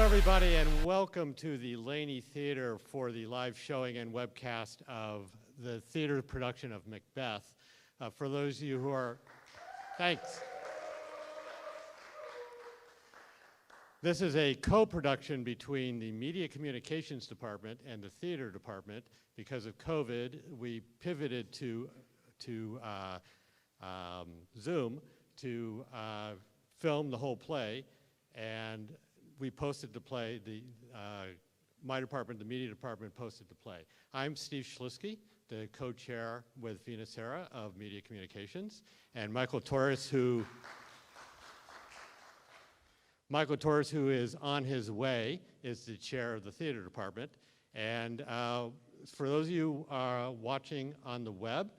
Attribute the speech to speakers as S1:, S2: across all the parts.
S1: everybody, and welcome to the Laney Theater for the live showing and webcast of the theater production of Macbeth. For those of you who are, thanks. This is a co-production between the Media Communications Department and the Theater Department. Because of COVID, we pivoted to Zoom to film the whole play, and we posted the play. My department, the media department, posted the play. I'm Steve Schlisky, the co-chair with Vina Serra of Media Communications, and Michael Torres, who is on his way, is the chair of the theater department. And for those of you watching on the web,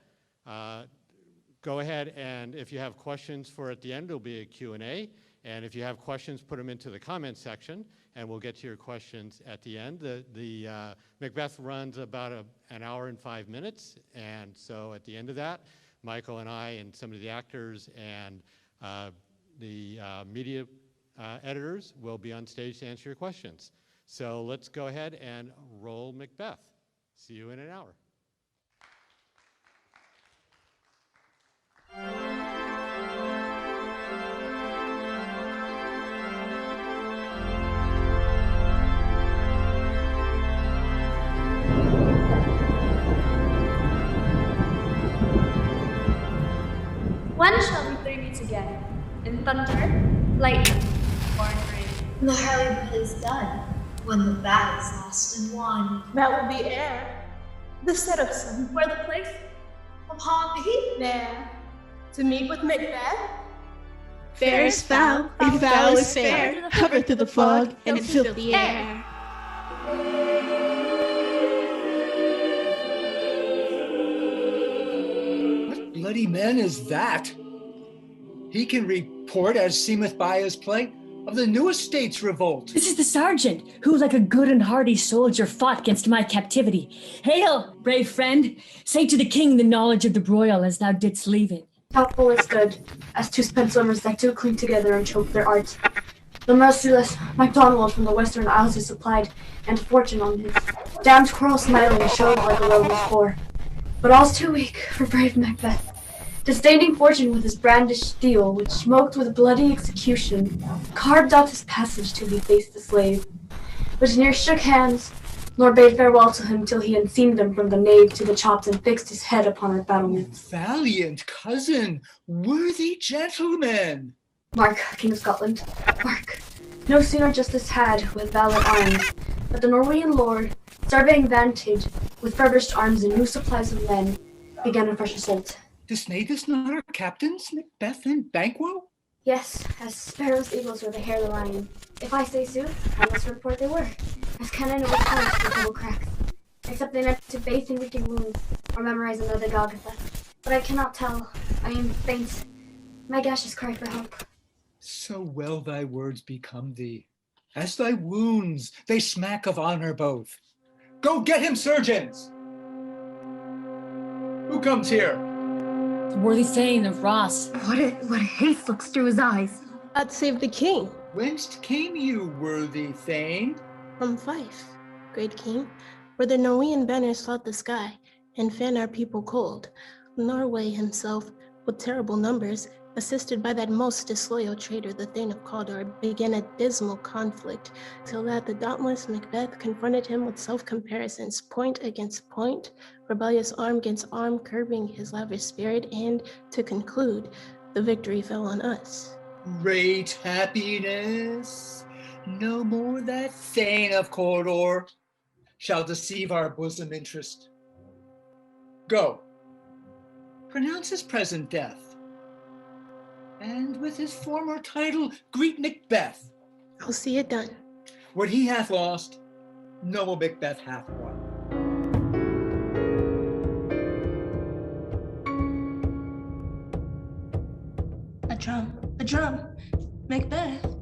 S1: go ahead, and if you have questions for at the end, there'll be a Q&A. And if you have questions, put them into the comments section, and we'll get to your questions at the end. The Macbeth runs about an hour and 5 minutes, and so at the end of that, Michael and I and some of the actors and the media editors will be on stage to answer your questions. So let's go ahead and roll Macbeth. See you in an hour.
S2: When shall we three meet again? In thunder, lightning, or in rain?
S3: When the harlot is done, when the battle is lost and won.
S4: That will be air, the set of sun.
S2: Where the place?
S3: Upon the heath.
S4: There, to meet with Macbeth.
S5: Fair is foul, if foul is fair, cover through the fog and fill the air.
S6: What bloody man is that? He can report, as seemeth by his play, of the new estate's revolt.
S7: This is the sergeant, who like a good and hardy soldier fought against my captivity. Hail, brave friend! Say to the king the knowledge of the broil as thou didst leave it.
S8: Helpful is good, as two spent swimmers that do cling together and choke their arts. The merciless MacDonald from the Western Isles is supplied, and fortune on his damned quarrel smiling showed like a lovely score. But all's too weak for brave Macbeth. Disdaining fortune with his brandished steel, which smoked with bloody execution, carved out his passage till he faced the slave, which ne'er shook hands, nor bade farewell to him till he unseamed him from the nave to the chops and fixed his head upon our battlements.
S6: Valiant cousin, worthy gentleman!
S8: Mark, King of Scotland, mark. No sooner justice had with valid arms, but the Norwegian lord, surveying vantage, with furbished arms and new supplies of men, began a fresh assault.
S6: Dismay this not our captains, Macbeth and Banquo?
S8: Yes, as sparrows, eagles, or the hare, the lion. If I say sooth, I must report they were, as cannon over tongues with double cracks, except they meant to bathe in reeking wounds, or memorize another Golgotha. But I cannot tell. I am faint. My gashes cry for help.
S6: So well thy words become thee. As thy wounds, they smack of honor both. Go get him, surgeons! Who comes here?
S7: The worthy Thane of Ross.
S3: What a haste looks through his eyes.
S4: God save the king.
S6: Whence came you, worthy Thane?
S4: From Fife, great king, where the Norwegian banners flout the sky and fan our people cold. Norway himself, with terrible numbers, assisted by that most disloyal traitor, the Thane of Cawdor, began a dismal conflict, till that the dauntless Macbeth confronted him with self-comparisons, point against point, rebellious arm against arm, curbing his lavish spirit, and, to conclude, the victory fell on us.
S6: Great happiness! No more that Thane of Cawdor shall deceive our bosom interest. Go, pronounce his present death, and with his former title greet Macbeth.
S4: I'll see it done.
S6: What he hath lost, noble Macbeth hath won.
S5: A drum, Macbeth,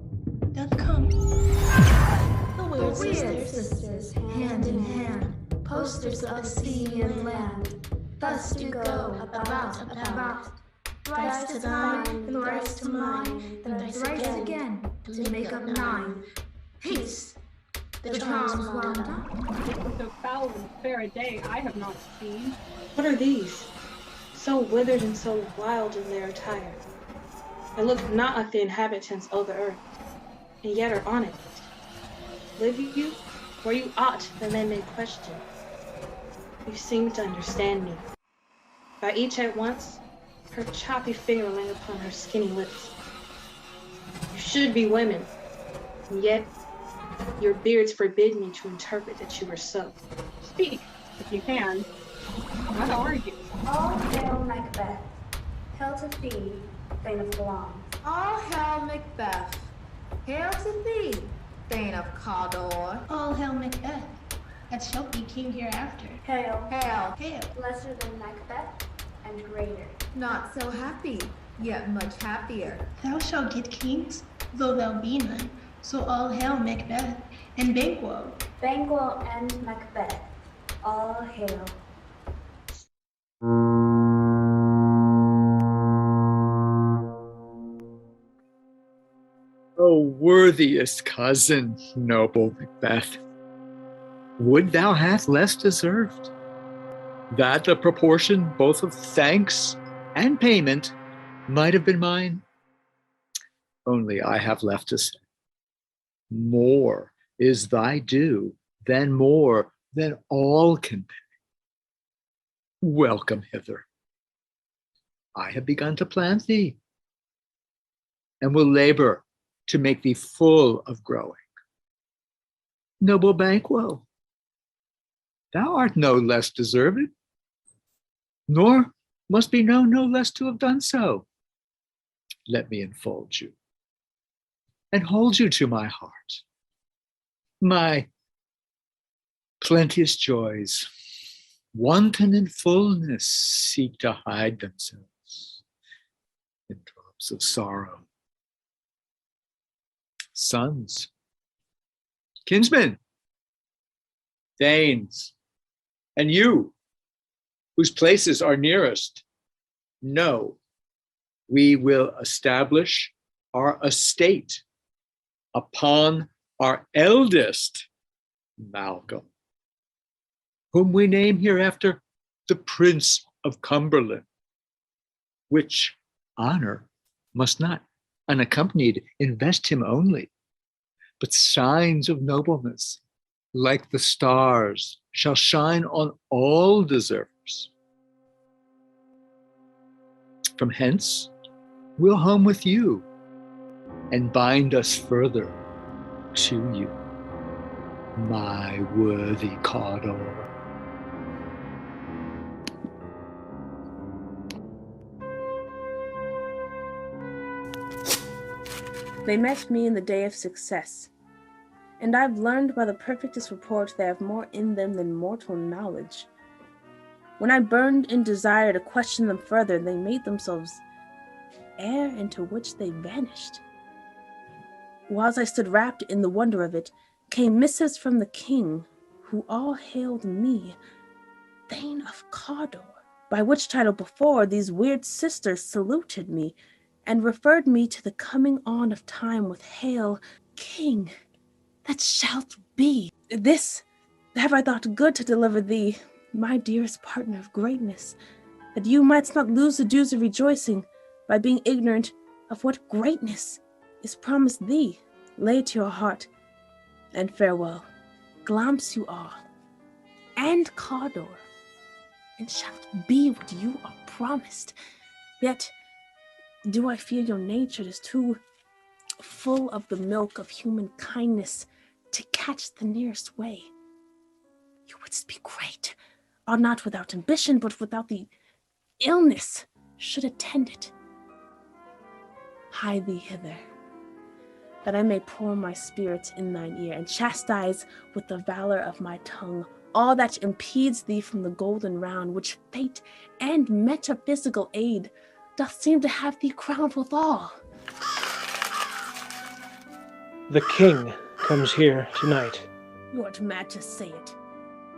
S5: doth come.
S4: The weird
S3: Sisters, hand in hand, posters of sea and land, thus do go about. Thrice to thine, and thrice to mine, then thrice again, to make up 9. Haste, The charms wound up.
S9: So foul and fair a day I have not seen.
S5: What are these? So withered and so wild in their attire. They look not like the inhabitants of the earth, and yet are on it. Live you where you ought that men may question? You seem to understand me. By each at once, her choppy finger laying upon her skinny lips. You should be women, and yet your beards forbid me to interpret that you are so.
S9: Speak, if you can. What are you?
S2: All hail Macbeth. Hail to thee, Thane of Guam.
S3: All hail Macbeth. Hail to thee, Thane of Cawdor.
S4: All hail Macbeth, that shall be king hereafter.
S2: Hail,
S3: Hail,
S4: Hail.
S2: lesser than Macbeth and greater.
S3: not so happy, yet much happier.
S4: Thou shalt get kings, though thou be none. So all hail Macbeth and Banquo.
S2: Banquo and Macbeth. All hail.
S6: O worthiest cousin, noble Macbeth, would thou hadst less deserved, that the proportion both of thanks and payment might have been mine. Only I have left to say, more is thy due than more than all can pay. Welcome hither. I have begun to plant thee, and will labor to make thee full of growing. Noble Banquo, thou art no less deserved, nor must be known no less to have done so. Let me enfold you and hold you to my heart. My plenteous joys, wanton in fullness, seek to hide themselves in drops of sorrow. Sons, kinsmen, thanes, and you, whose places are nearest, know we will establish our estate upon our eldest Malcolm, whom we name hereafter the Prince of Cumberland, which honor must not unaccompanied invest him only, but signs of nobleness, like the stars, shall shine on all deservers. From hence, we'll home with you and bind us further to you, my worthy Cawdor.
S10: They met me in the day of success, and I've learned by the perfectest report they have more in them than mortal knowledge. When I burned in desire to question them further, they made themselves air into which they vanished. Whilst I stood wrapped in the wonder of it, came missives from the king, who all hailed me, Thane of Cawdor, by which title before these weird sisters saluted me, and referred me to the coming on of time with hail, King, that shalt be. This have I thought good to deliver thee, my dearest partner of greatness, that you mightst not lose the dews of rejoicing by being ignorant of what greatness is promised thee. Lay to your heart, and farewell. Glamps you are, and Cawdor, and shalt be what you are promised. Yet do I fear your nature is too full of the milk of human kindness to catch the nearest way. You wouldst be great, are not without ambition, but without the illness should attend it. Hie thee hither, that I may pour my spirit in thine ear, and chastise with the valor of my tongue all that impedes thee from the golden round, which fate and metaphysical aid doth seem to have thee crowned withal.
S11: The king comes here tonight.
S10: You art mad to say it.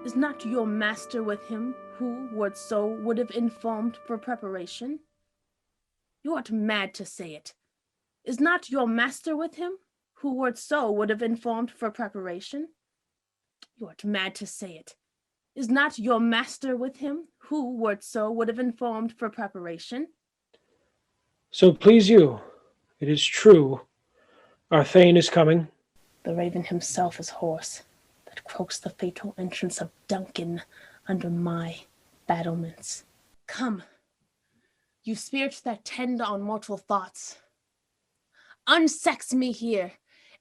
S10: Is not your master with him, who, were it so, would have informed for preparation? You art mad to say it. Is not your master with him, who, were it so, would have informed for preparation? You art mad to say it. Is not your master with him, who, were it so, would have informed for preparation?
S11: So please you, it is true. Our Thane is coming.
S10: The raven himself is hoarse, that croaks the fatal entrance of Duncan under my battlements. Come, you spirits that tend on mortal thoughts. Unsex me here,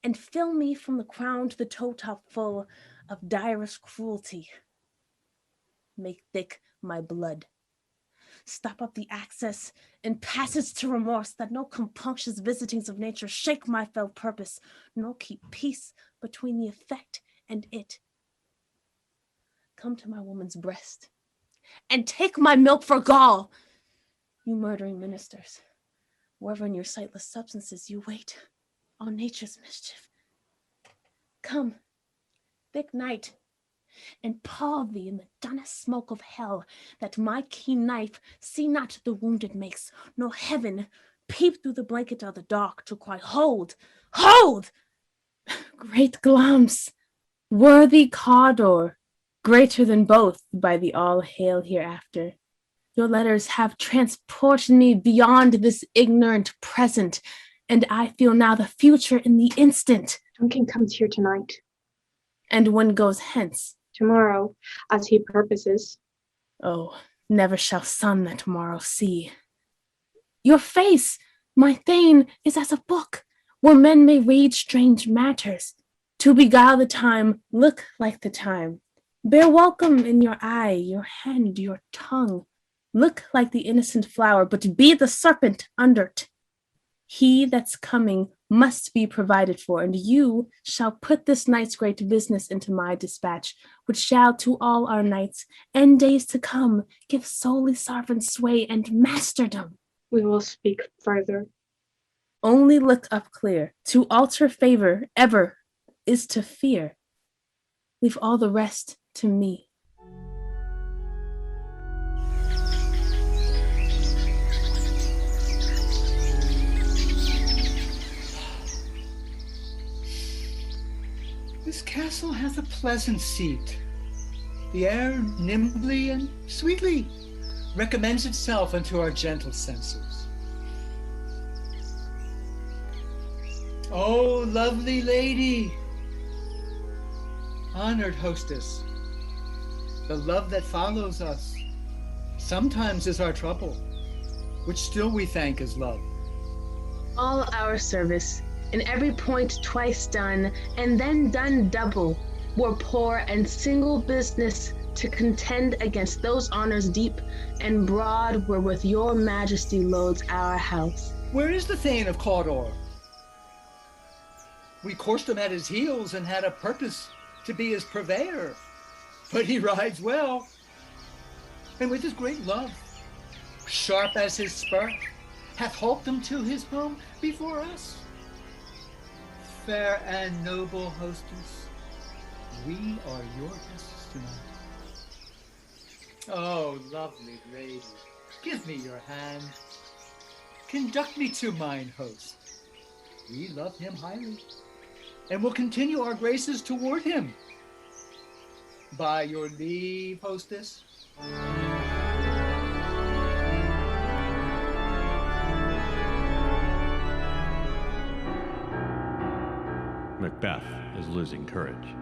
S10: and fill me from the crown to the toe top full of direst cruelty. Make thick my blood. Stop up the access and passage to remorse, that no compunctious visitings of nature shake my fell purpose, nor keep peace between the effect and it. Come to my woman's breast, and take my milk for gall. You murdering ministers, wherever in your sightless substances you wait on nature's mischief. Come, thick night, and pall thee in the dunnest smoke of hell, that my keen knife see not the wound it makes, nor heaven peep through the blanket of the dark to cry, hold, hold! Great Glams, worthy Cawdor, greater than both by the all-hail hereafter. Your letters have transported me beyond this ignorant present, and I feel now the future in the instant.
S5: Duncan comes here tonight.
S10: And one goes hence.
S5: Tomorrow, as he purposes.
S10: Oh, never shall sun that tomorrow see. Your face, my Thane, is as a book, where men may read strange matters. To beguile the time, look like the time. Bear welcome in your eye, your hand, your tongue. Look like the innocent flower, but be the serpent under't. He that's coming must be provided for, and you shall put this night's great business into my dispatch, which shall to all our nights and days to come give solely sovereign sway and masterdom.
S5: We will speak further.
S10: Only look up clear. To alter favor ever is to fear. Leave all the rest to me.
S6: This castle hath a pleasant seat. The air nimbly and sweetly recommends itself unto our gentle senses. Oh, lovely lady, honored hostess, the love that follows us sometimes is our trouble, which still we thank as love.
S10: All our service, in every point twice done, and then done double, were poor and single business to contend against those honors deep and broad wherewith your majesty loads our house.
S6: Where is the Thane of Cawdor? We coursed him at his heels and had a purpose to be his purveyor, but he rides well, and with his great love, sharp as his spur, hath holped him to his home before us. Fair and noble hostess, we are your guests tonight. Oh, lovely lady, give me your hand. Conduct me to mine host. We love him highly, and will continue our graces toward him. By your leave, hostess.
S1: Macbeth is losing courage.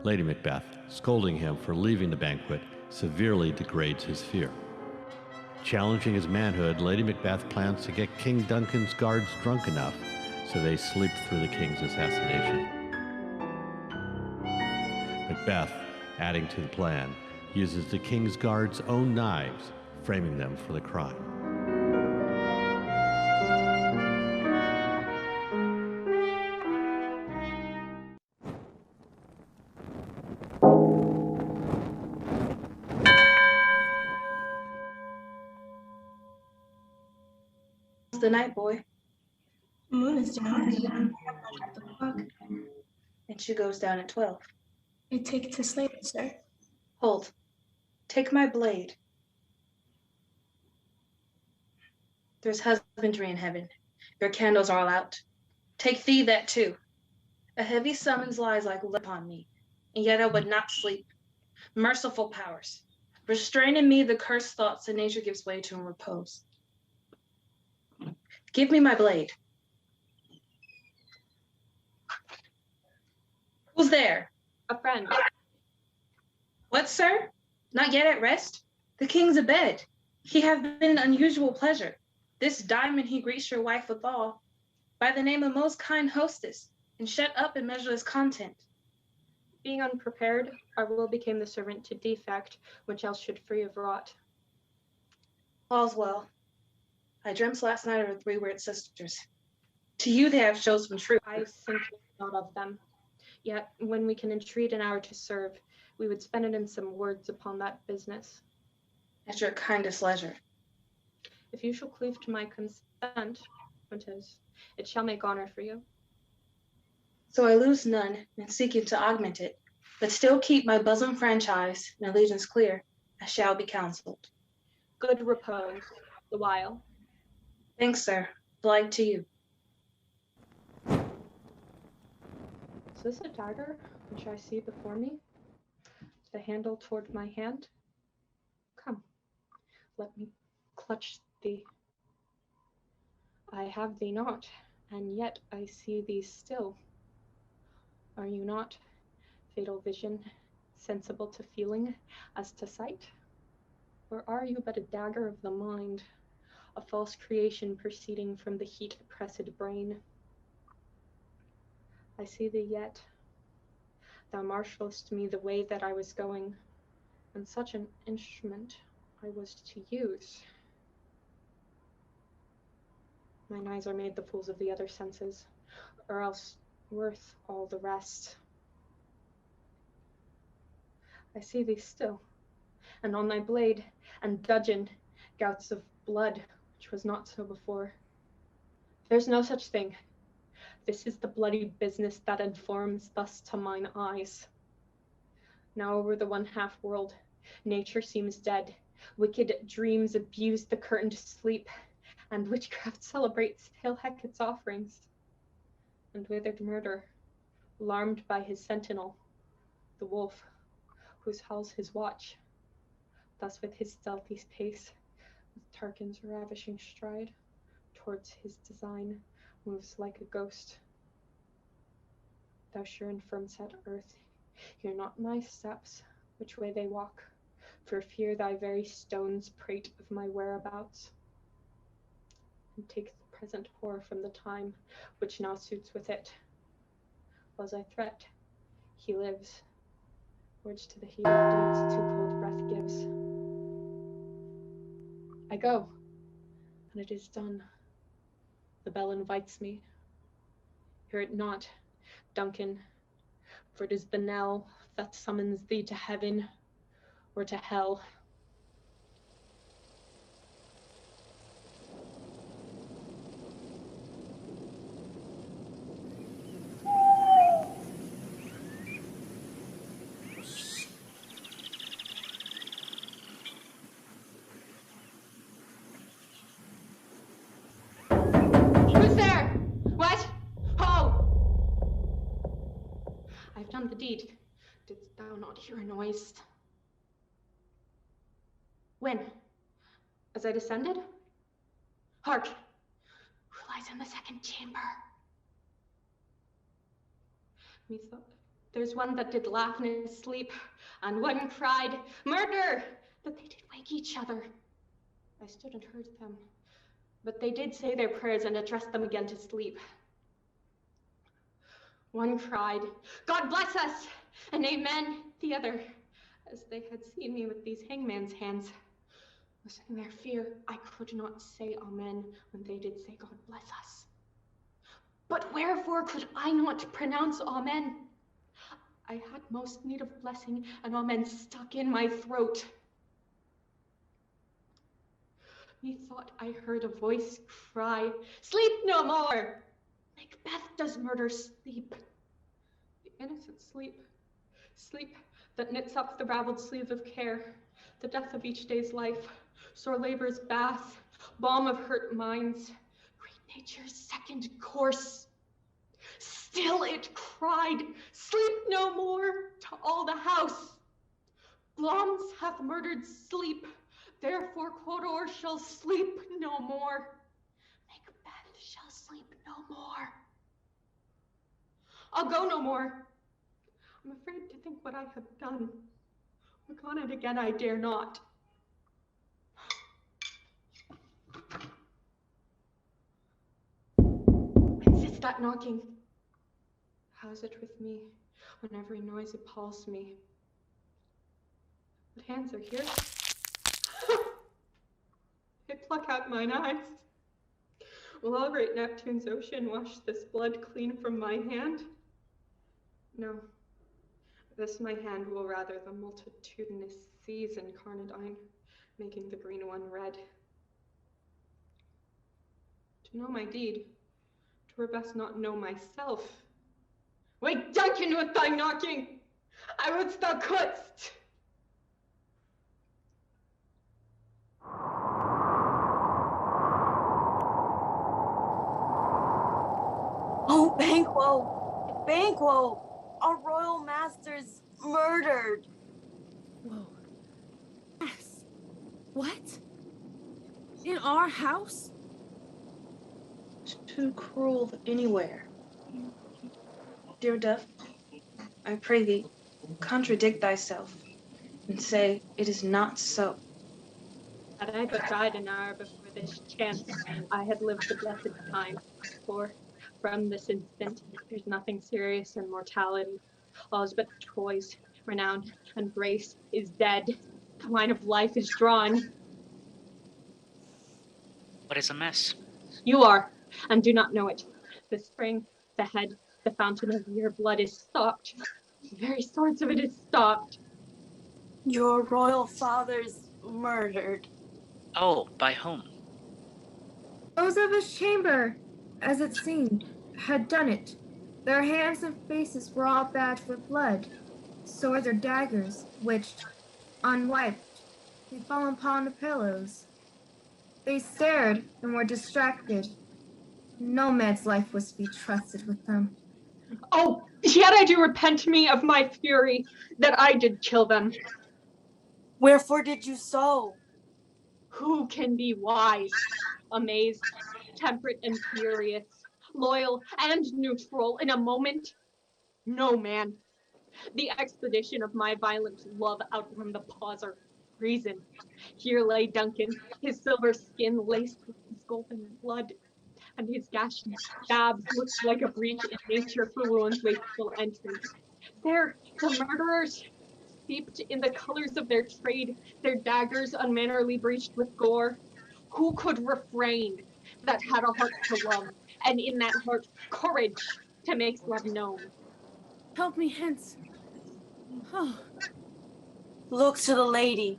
S1: Lady Macbeth, scolding him for leaving the banquet, severely degrades his fear. Challenging his manhood, Lady Macbeth plans to get King Duncan's guards drunk enough so they sleep through the king's assassination. Macbeth, adding to the plan, uses the king's guards' own knives, framing them for the crime.
S5: The night, boy.
S4: The moon is down. The clock.
S5: And she goes down at 12.
S4: I take it to sleep, sir.
S5: Hold. Take my blade. There's husbandry in heaven. Your candles are all out. Take thee that too. A heavy summons lies like lead upon me. and yet I would not sleep. Merciful powers, restrain in me the cursed thoughts that nature gives way to in repose. Give me my blade. Who's there?
S9: A friend.
S5: What, sir? Not yet at rest? The king's abed. He hath been an unusual pleasure. This diamond he greets your wife withal, by the name of most kind hostess, and shut up in measureless content.
S9: Being unprepared, our will became the servant to defect, which else should free of rot.
S5: All's well. I dreamt last night of her three-weird sisters. To you they have chosen true.
S9: I simply thought of them. Yet, when we can entreat an hour to serve, we would spend it in some words upon that business.
S5: At your kindest leisure.
S9: If you shall cleave to my consent, it shall make honor for you.
S5: So I lose none in seeking to augment it, but still keep my bosom franchise and allegiance clear. I shall be counseled.
S9: Good repose, the while.
S5: Thanks, sir. Like to you.
S9: Is this a dagger which I see before me? The handle toward my hand? Come, let me clutch thee. I have thee not, and yet I see thee still. Are you not, fatal vision, sensible to feeling as to sight? Or are you but a dagger of the mind, a false creation proceeding from the heat-oppressed brain? I see thee yet. Thou marshalest me the way that I was going, and such an instrument I was to use. Mine eyes are made the fools of the other senses, or else worth all the rest. I see thee still, and on thy blade and dudgeon gouts of blood, which was not so before. There's no such thing. This is the bloody business that informs thus to mine eyes. Now over the one-half world, nature seems dead. Wicked dreams abuse the curtained sleep, and witchcraft celebrates hail Hecate's offerings. And withered murder, alarmed by his sentinel, the wolf, whose howls his watch, thus with his stealthy pace, with Tarquin's ravishing stride, towards his design, moves like a ghost. Thou sure and firm set earth, hear not my steps, which way they walk, for fear thy very stones prate of my whereabouts. And take the present horror from the time, which now suits with it. Was I threat, he lives. Words to the heat of deeds too cold breath gives. I go, and it is done. The bell invites me. Hear it not, Duncan, for it is the knell that summons thee to heaven or to hell. Who's there? What? Ho! I've done the deed. Didst thou not hear a noise? When? As I descended? Hark! Who lies in the second chamber? Methought there's one that did laugh in his sleep, and one cried, "Murder!" That they did wake each other. I stood and heard them, but they did say their prayers and addressed them again to sleep. One cried, "God bless us," and amen. The other, as they had seen me with these hangman's hands, was in their fear. I could not say amen when they did say, "God bless us." But wherefore could I not pronounce amen? I had most need of blessing, and amen stuck in my throat. Methought I heard a voice cry, "Sleep no more! Macbeth does murder sleep." The innocent sleep, sleep that knits up the raveled sleeve of care, the death of each day's life, sore labor's bath, balm of hurt minds, great nature's second course. Still it cried, "Sleep no more," to all the house. Bloms hath murdered sleep, therefore Quodor shall sleep no more. Macbeth shall sleep no more. I'll go no more. I'm afraid to think what I have done. Look on it again I dare not. Whence is that knocking? How's it with me when every noise appalls me? What hands are here? They pluck out mine eyes. Will all great Neptune's ocean wash this blood clean from my hand? No, this my hand will rather the multitudinous seas incarnadine, making the green one red. To know my deed, 'twere best not know myself. Wake Duncan with thy knocking! I wouldst thou couldst!
S8: Oh, Banquo! Banquo! Our royal master's murdered!
S10: Whoa. Yes. What? In our house?
S5: Too cruel anywhere. Dear Dove, I pray thee, contradict thyself and say it is not so.
S9: Had I but died an hour before this chance, I had lived the blessed time. For from this instant, there's nothing serious in mortality. All is but toys, renown, and grace is dead. The line of life is drawn.
S12: What is amiss?
S9: You are, and do not know it. The spring, the head, the fountain of your blood is stopped. The very source of it is stopped.
S8: Your royal father's murdered.
S12: Oh, by whom?
S13: Those of his chamber, as it seemed, had done it. Their hands and faces were all badged with blood. So are their daggers, which, unwiped, had fallen upon the pillows. They stared and were distracted. No man's life was to be trusted with them.
S9: Oh, yet I do repent me of my fury that I did kill them.
S8: Wherefore did you so?
S9: Who can be wise, amazed, temperate and furious, loyal and neutral in a moment? No man. The expedition of my violent love outrun the pause of reason. Here lay Duncan, his silver skin laced with his golden blood, and his gashed stabs looked like a breach in nature for wounds wasteful entrance. There, the murderers, steeped in the colors of their trade, their daggers unmannerly breached with gore. Who could refrain that had a heart to love, and in that heart courage to make love known?
S13: Help me hence. Oh.
S8: Look to the lady.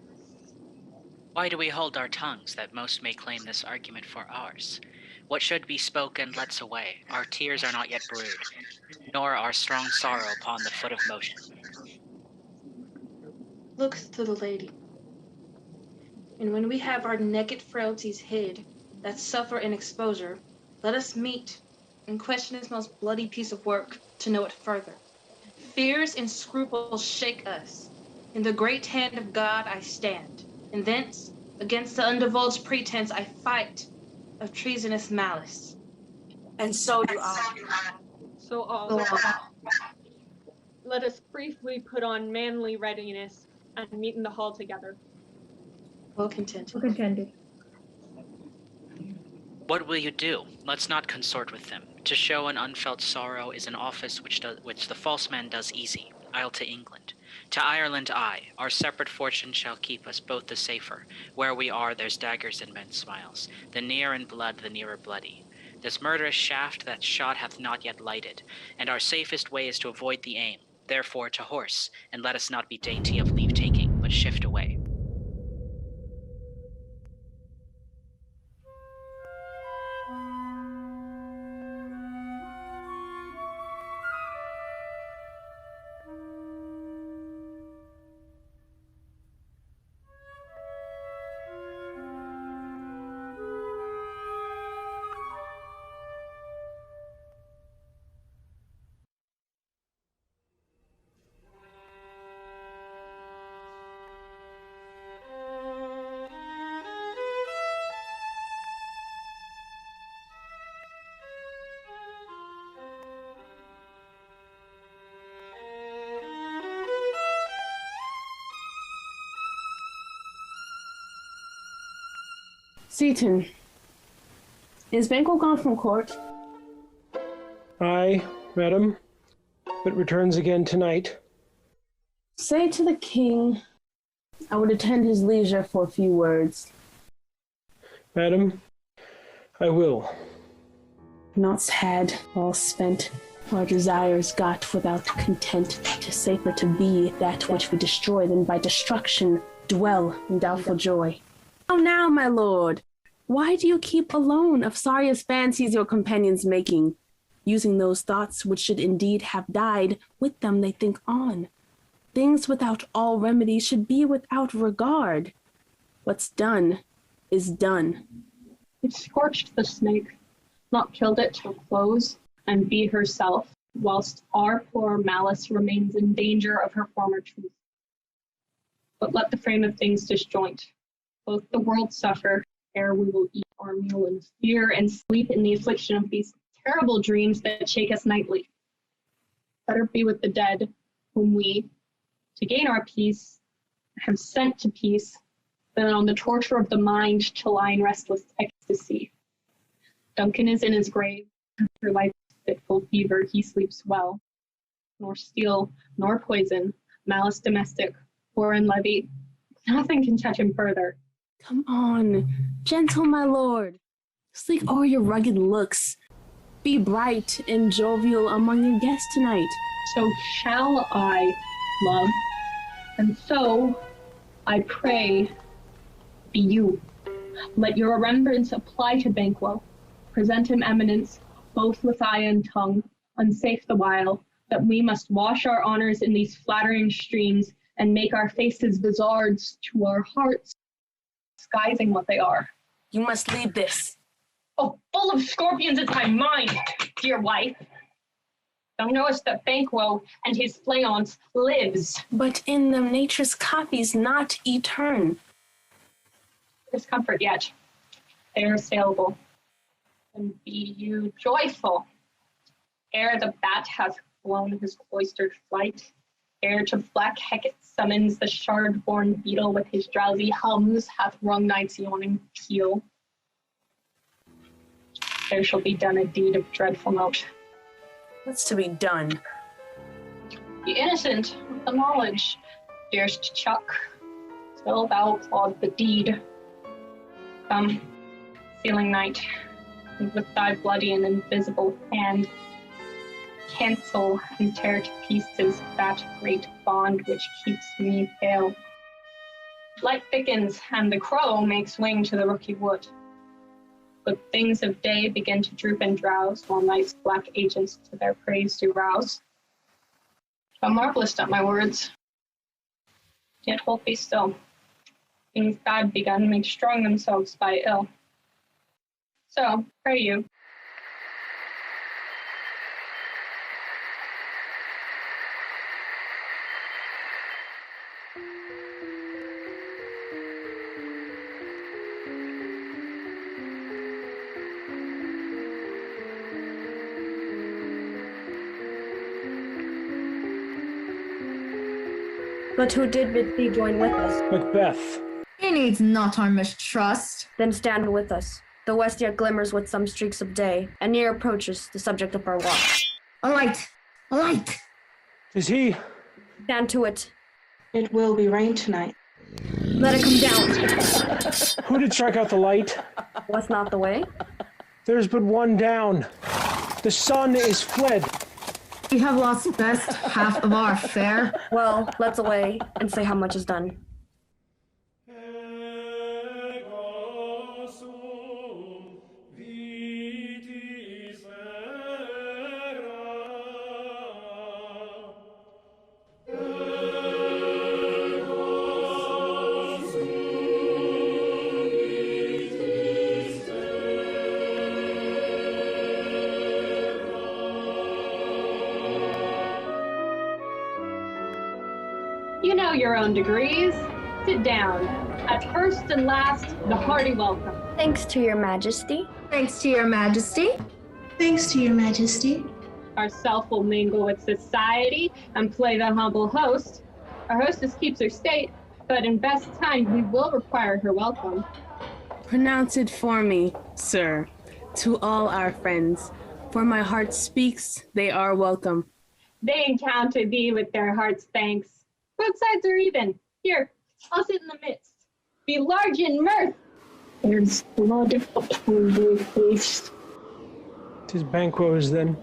S12: Why do we hold our tongues that most may claim this argument for ours? What should be spoken, let's away. Our tears are not yet brewed, nor our strong sorrow upon the foot of motion.
S5: Looks to the lady. And when we have our naked frailties hid, that suffer in exposure, let us meet and question this most bloody piece of work to know it further. Fears and scruples shake us. In the great hand of God I stand, and thence, against the undivulged pretense, I fight of treasonous malice.
S8: And so do I.
S9: So all. Let us briefly put on manly readiness and meet in the hall together.
S5: Well contented.
S13: Well contended.
S12: What will you do? Let's not consort with them. To show an unfelt sorrow is an office which the false man does easy. I'll to England. To Ireland I. Our separate fortune shall keep us both the safer. Where we are, there's daggers and men's smiles. The near in blood, the nearer bloody. This murderous shaft that shot hath not yet lighted, and our safest way is to avoid the aim. Therefore to horse, and let us not be dainty of leave-taking, but shift away.
S10: Seaton, is Banquo gone from court?
S11: Aye, madam, but returns again tonight.
S10: Say to the king I would attend his leisure for a few words.
S11: Madam, I will.
S10: Naughts had, all spent, our desires got without content. 'Tis safer to be that which we destroy than by destruction dwell in doubtful joy. How now, my lord? Why do you keep alone of sorriest fancies your companions making? Using those thoughts which should indeed have died, with them they think on. Things without all remedy should be without regard. What's done is done.
S9: It scorched the snake, not killed it till close, and be herself, whilst our poor malice remains in danger of her former truth. But let the frame of things disjoint. Both the world suffer, ere we will eat our meal in fear and sleep in the affliction of these terrible dreams that shake us nightly. Better be with the dead, whom we, to gain our peace, have sent to peace, than on the torture of the mind to lie in restless ecstasy. Duncan is in his grave, after life's fitful fever he sleeps well. Nor steel, nor poison, malice domestic, foreign levy, nothing can touch him further.
S10: Come on, gentle my lord. Sleek o'er your rugged looks. Be bright and jovial among your guests tonight.
S9: So shall I, love, and so, I pray, be you. Let your remembrance apply to Banquo. Present him eminence, both with eye and tongue, unsafe the while, that we must wash our honors in these flattering streams, and make our faces vizards to our hearts, disguising what they are.
S10: You must leave this.
S9: Oh, full of scorpions is my mind, dear wife. Thou knowest that Banquo and his flayons lives.
S10: But in them nature's copies not etern.
S9: There's comfort yet. They are assailable. And be you joyful. Ere the bat hath flown his cloistered flight, ere to black Hecate summons the shard-born beetle with his drowsy hums hath rung night's yawning peal, there shall be done a deed of dreadful note.
S10: What's to be done?
S9: Be innocent of the knowledge, dearest Chuck, till thou applaud the deed. Come, sealing night, and with thy bloody and invisible hand, cancel and tear to pieces that great bond which keeps me pale. Light thickens, and the crow makes wing to the rooky wood. Good things of day begin to droop and drowse, while night's black agents to their praise do rouse. Thou marvelest at my words, yet hold be still. Things bad begun make strong themselves by ill. So, pray you,
S8: But who did bid thee join with us?
S11: Macbeth.
S13: He needs not our mistrust.
S8: Then stand with us. The west yet glimmers with some streaks of day, and near approaches the subject of our watch.
S13: A light! A light!
S11: Is he?
S8: Stand to it.
S5: It will be rain tonight.
S8: Let it come down.
S11: Who did strike out the light?
S8: What's not the way?
S11: There's but one down. The sun is fled.
S13: We have lost best half of our fare.
S8: Well, let's away and say how much is done.
S9: you know your own degrees. Sit down. At first and last, the hearty welcome.
S2: Thanks to your majesty.
S13: Thanks to your majesty.
S4: Thanks to your majesty.
S9: Ourself will mingle with society and play the humble host. Our hostess keeps her state, but in best time we will require her welcome.
S10: Pronounce it for me, sir, to all our friends. For my heart speaks, they are welcome.
S9: They encounter thee with their heart's thanks. Both sides are even. Here, I'll sit in the midst. Be large in mirth. There's blood upon thy face.
S11: 'Tis Banquo's then.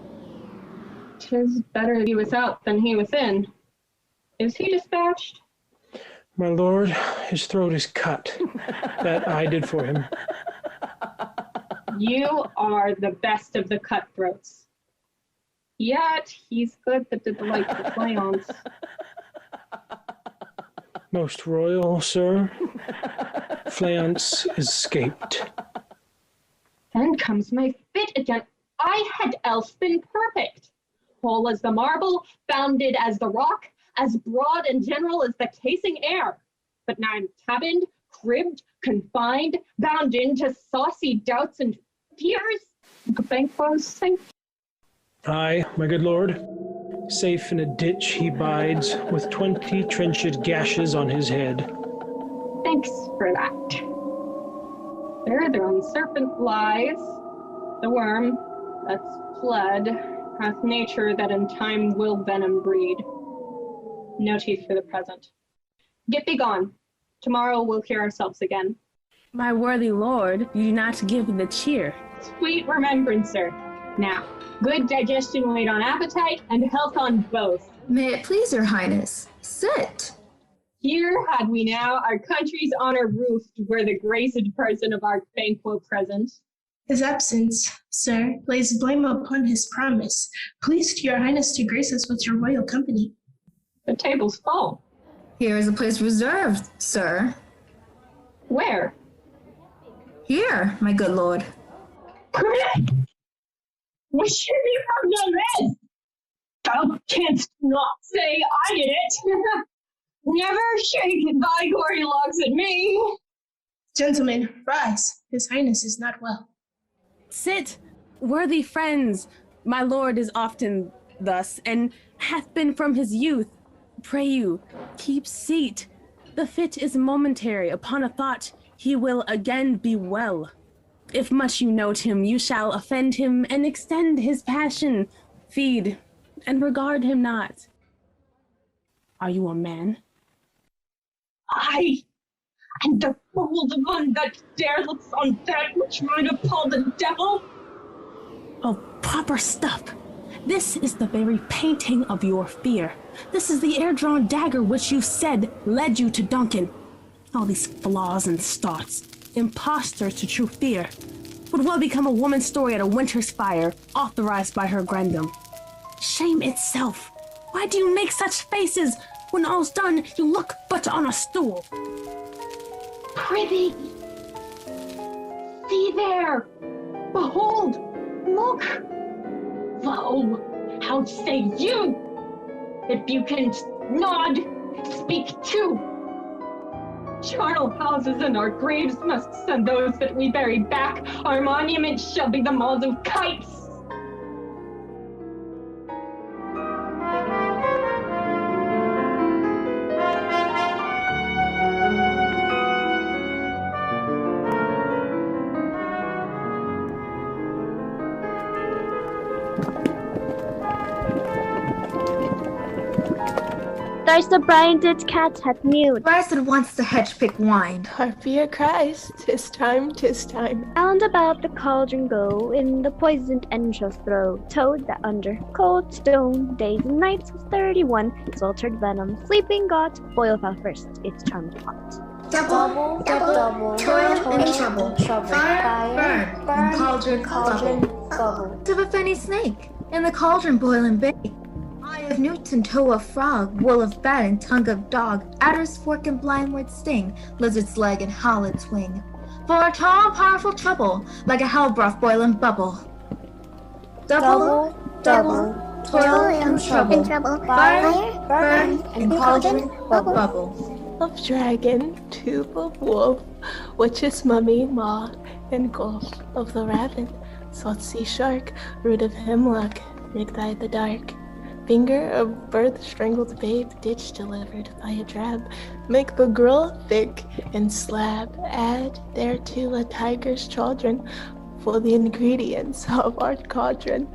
S9: 'Tis better he without than he within. Is he dispatched?
S11: My lord, his throat is cut. That I did for him.
S9: You are the best of the cutthroats. Yet he's good that the delightful flayons.
S11: Most royal, sir. Flayance is escaped.
S9: Then comes my fit again. I had else been perfect. Whole as the marble, founded as the rock, as broad and general as the casing air. But now I'm cabined, cribbed, confined, bound into saucy doubts and fears. Banquo's sink.
S11: Aye, my good lord. Safe in a ditch he bides, with 20 trenched gashes on his head.
S9: Thanks for that. There the serpent lies. The worm, that's blood, hath nature that in time will venom breed. No teeth for the present. Get thee gone. Tomorrow we'll hear ourselves again.
S10: My worthy lord, you do not give the cheer.
S9: Sweet remembrancer. Now, good digestion wait on appetite, and health on both.
S13: May it please your highness, sit.
S9: Here had we now our country's honor roofed, were the graced person of our Banquo present.
S4: His absence, sir, lays blame upon his promise. Pleased your highness to grace us with your royal company.
S9: The table's full.
S13: Here is a place reserved, sir.
S9: Where?
S13: Here, my good lord.
S9: We should be from the rest. Thou canst not say I did it. Never shake thy gory locks at me.
S4: Gentlemen, rise. His highness is not well.
S10: Sit, worthy friends. My lord is often thus, and hath been from his youth. Pray you, keep seat. The fit is momentary. Upon a thought, he will again be well. If much you note him, you shall offend him and extend his passion. Feed and regard him not. Are you a man?
S9: I, and the fool, the one that dare looks on that which might appall the devil.
S10: Oh, proper stuff. This is the very painting of your fear. This is the air-drawn dagger which you said led you to Duncan. All these flaws and starts, imposters to true fear, would well become a woman's story at a winter's fire, authorized by her grandam. Shame itself. Why do you make such faces? When all's done, you look but on a stool.
S9: Prithee, see there. Behold, look. Lo, how say you? If you can nod, speak too. Charnel houses and our graves must send those that we bury back. Our monuments shall be the malls of kites.
S2: Thrice the blinded cat hath mewed.
S13: Rise at once the hedge pick whined.
S4: Harpier cries, 'tis time, 'tis time.
S2: Round about the cauldron go, in the poisoned entrails throw. Toad that under cold stone days and nights was 31. Its altered venom sleeping got, boil thou first its charmed pot.
S3: Double, toil and trouble. Fire, burn, and cauldron, bubble.
S13: Of a fenny snake, in the cauldron boil and bake. Eye of newt and toe of frog, wool of bat and tongue of dog, adder's fork and blindword sting, lizard's leg and howlet's wing. For a tall, powerful trouble, like a hell broth boil and bubble. Double, toil and trouble. Fire, burn, and cauldron, bubble.
S4: Of dragon, tooth of wolf, witch's mummy, maw, and gulf of the raven, salt sea shark, root of hemlock, rig thy the dark. Finger of birth-strangled babe, ditch delivered by a drab. Make the grill thick and slab. Add thereto a tiger's chaldron for the ingredients of our cauldron.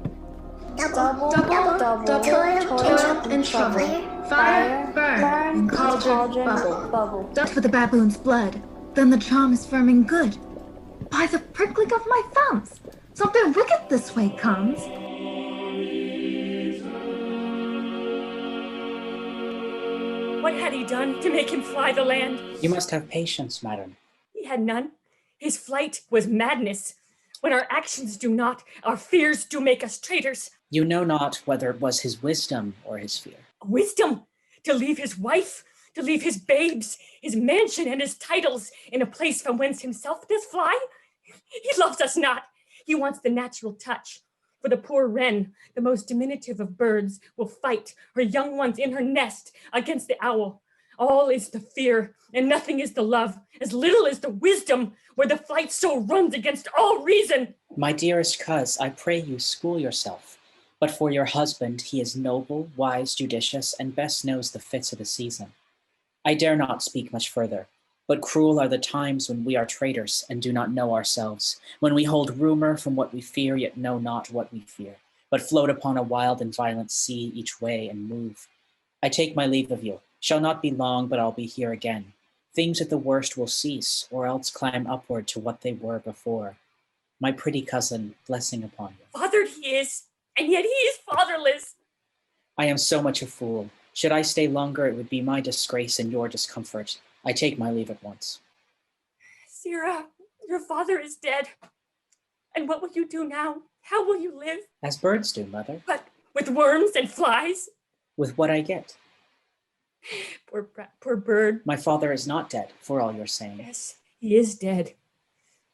S3: Double, toil and trouble. Fire, burn, cauldron, bubble.
S13: Dust for the baboon's blood, then the charm is firm and good. By the prickling of my thumbs, something wicked this way comes.
S7: What had he done to make him fly the land?
S12: You must have patience, madam.
S7: He had none. His flight was madness. When our actions do not, our fears do make us traitors.
S12: You know not whether it was his wisdom or his fear.
S7: Wisdom? To leave his wife, to leave his babes, his mansion and his titles in a place from whence himself does fly? He loves us not. He wants the natural touch. For the poor wren, the most diminutive of birds, will fight her young ones in her nest against the owl. All is the fear, and nothing is the love, as little is the wisdom, where the flight so runs against all reason.
S12: My dearest coz, I pray you school yourself. But for your husband, he is noble, wise, judicious, and best knows the fits of the season. I dare not speak much further, but cruel are the times when we are traitors and do not know ourselves, when we hold rumor from what we fear, yet know not what we fear, but float upon a wild and violent sea each way and move. I take my leave of you. Shall not be long, but I'll be here again. Things at the worst will cease, or else climb upward to what they were before. My pretty cousin, blessing upon you.
S7: Fathered he is, and yet he is fatherless.
S12: I am so much a fool. Should I stay longer, it would be my disgrace and your discomfort. I take my leave at once.
S7: Sirrah, your father is dead. And what will you do now? How will you live?
S12: As birds do, mother.
S7: But with worms and flies?
S12: With what I get.
S7: Poor bird.
S12: My father is not dead, for all you're saying.
S7: Yes, he is dead.